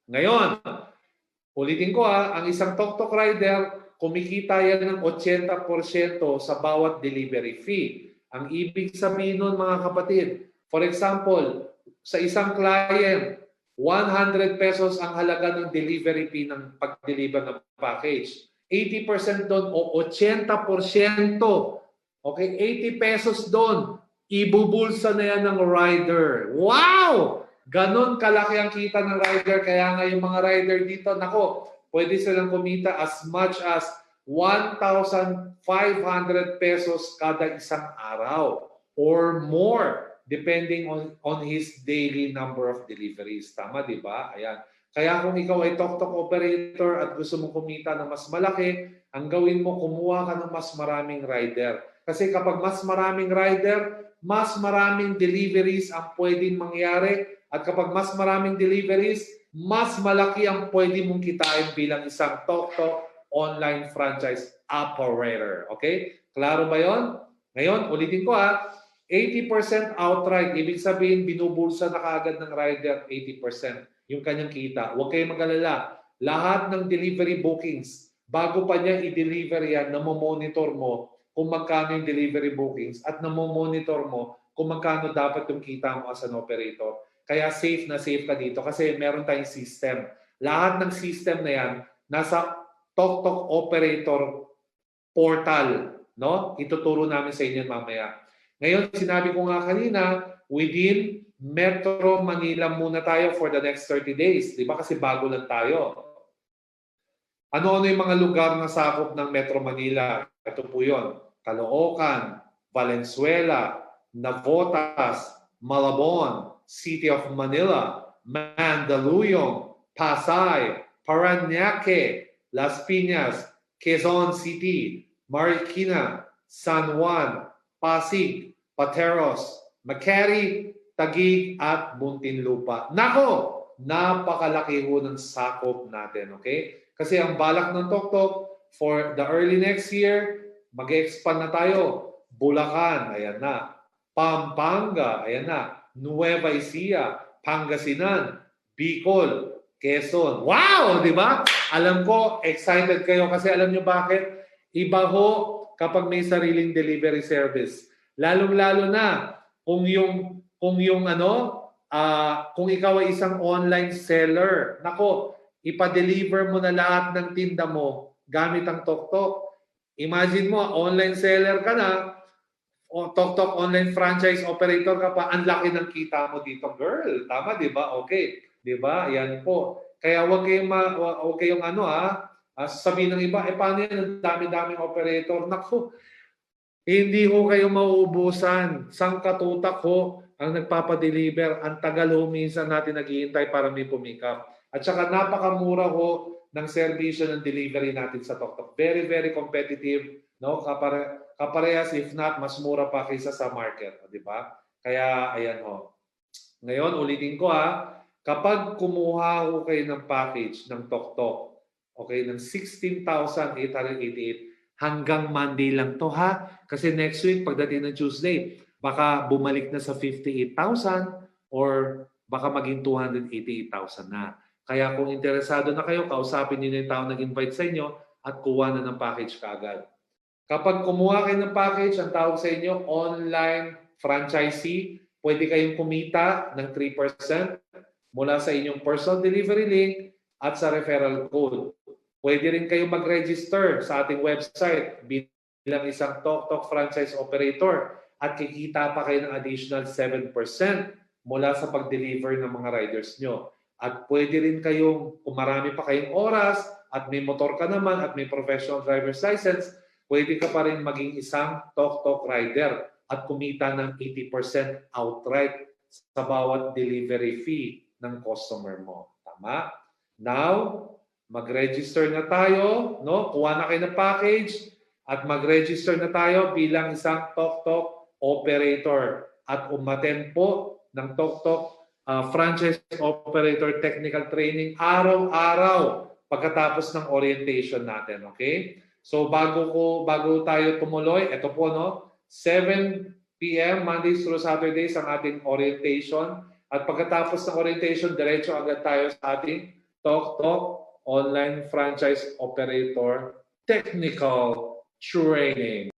Ngayon, ulitin ko ang isang tok-tok rider, kumikita yan ng 80% sa bawat delivery fee. Ang ibig sabihin nun mga kapatid, for example, sa isang client, 100 pesos ang halaga ng delivery fee ng pag-deliver ng package. 80% doon o 80%, okay, 80 pesos doon, ibubulsa na yan ng rider. Wow! Ganon kalaki ang kita ng rider. Kaya nga yung mga rider dito, nako, pwede silang kumita as much as 1,500 pesos kada isang araw or more depending on his daily number of deliveries. Tama, di ba? Ayan. Kaya kung ikaw ay tok-tok operator at gusto mong kumita ng mas malaki, ang gawin mo, kumuha ka ng mas maraming rider. Kasi kapag mas maraming rider, mas maraming deliveries ang pwedeng mangyari. At kapag mas maraming deliveries, mas malaki ang pwede mong kitain bilang isang tok-tok online franchise operator. Okay? Klaro ba yon? Ngayon, ulitin ko 80% outright. Ibig sabihin, binubulsa na kaagad ng rider 80% yung kanyang kita. Huwag kayong mag-alala. Lahat ng delivery bookings, bago pa niya i-deliver yan, namomonitor mo kung magkano yung delivery bookings at namomonitor mo kung magkano dapat yung kita mo as an operator. Kaya safe na safe ka dito kasi meron tayong system. Lahat ng system na yan, nasa tok-tok operator portal. No? Ituturo namin sa inyo mamaya. Ngayon, sinabi ko nga kanina, within Metro Manila muna tayo for the next 30 days. Di ba? Kasi bago lang tayo. Ano-ano yung mga lugar na sakop ng Metro Manila? Ito po yun. Caloocan, Valenzuela, Navotas, Malabon, City of Manila, Mandaluyong, Pasay, Parañaque, Las Piñas, Quezon City, Marikina, San Juan, Pasig, Pateros, Makati, Taguig at Muntinlupa. Nako, napakalaki ho ng sakop natin, okay? Kasi ang balak ng tok-tok for the early next year, mag-expand na tayo. Bulacan, ayan na. Pampanga, ayan na. Nueva Ecija, Pangasinan, Bicol, Quezon. Wow! Di ba? Alam ko, excited kayo kasi alam nyo bakit? Iba ho kapag may sariling delivery service. Lalong-lalo na kung kung ikaw ay isang online seller. Nako, ipa-deliver mo na lahat ng tinda mo gamit ang tok-tok. Imagine mo, online seller ka na, o tok-tok online franchise operator ka pa, ang laki ng kita mo dito, girl. Tama, di ba? Okay. Di ba? Yan po. Kaya huwag kayong sasabihin ng iba, paano yan? Ang dami-daming operator. Naku, hindi ho kayo mauubusan. Sangkatutak ho ang nagpapadeliver. Ang tagal ho minsan natin naghihintay para may pumikap. At saka napakamura ho ng serbisyo ng delivery natin sa tok-tok. Very, very competitive. No? Kaparehas, if not, mas mura pa kaysa sa market. Di ba? Kaya, ayan ho. Ngayon, ulitin ko kapag kumuha ho kayo ng package ng tok-tok, okay, ng 16,888, hanggang Monday lang to kasi next week pagdating ng Tuesday baka bumalik na sa 58,000 or baka maging 288,000 na. Kaya kung interesado na kayo, kausapin niyo yung tao nag-invite sa inyo at kuha na ng package kaagad. Kapag kumuha kayo ng package, ang tawag sa inyo online franchisee, pwede kayong kumita ng 3% mula sa inyong personal delivery link at sa referral code. Pwede rin kayong mag-register sa ating website bilang isang tok-tok franchise operator at kikita pa kayo ng additional 7% mula sa pag-deliver ng mga riders nyo. At pwede rin kayong, kung marami pa kayong oras at may motor ka naman at may professional driver's license, pwede ka pa rin maging isang tok-tok rider at kumita ng 80% outright sa bawat delivery fee ng customer mo. Tama? Now, mag-register na tayo, no? Kuha na kayo ng package at mag-register na tayo bilang isang tok-tok operator at umattend po ng tok-tok franchise operator technical training araw-araw pagkatapos ng orientation natin, okay? So bago tayo tumuloy, ito po no, 7 p.m. Mondays through Saturdays ang ating orientation at pagkatapos ng orientation, diretso agad tayo sa ating Talk online franchise operator technical training.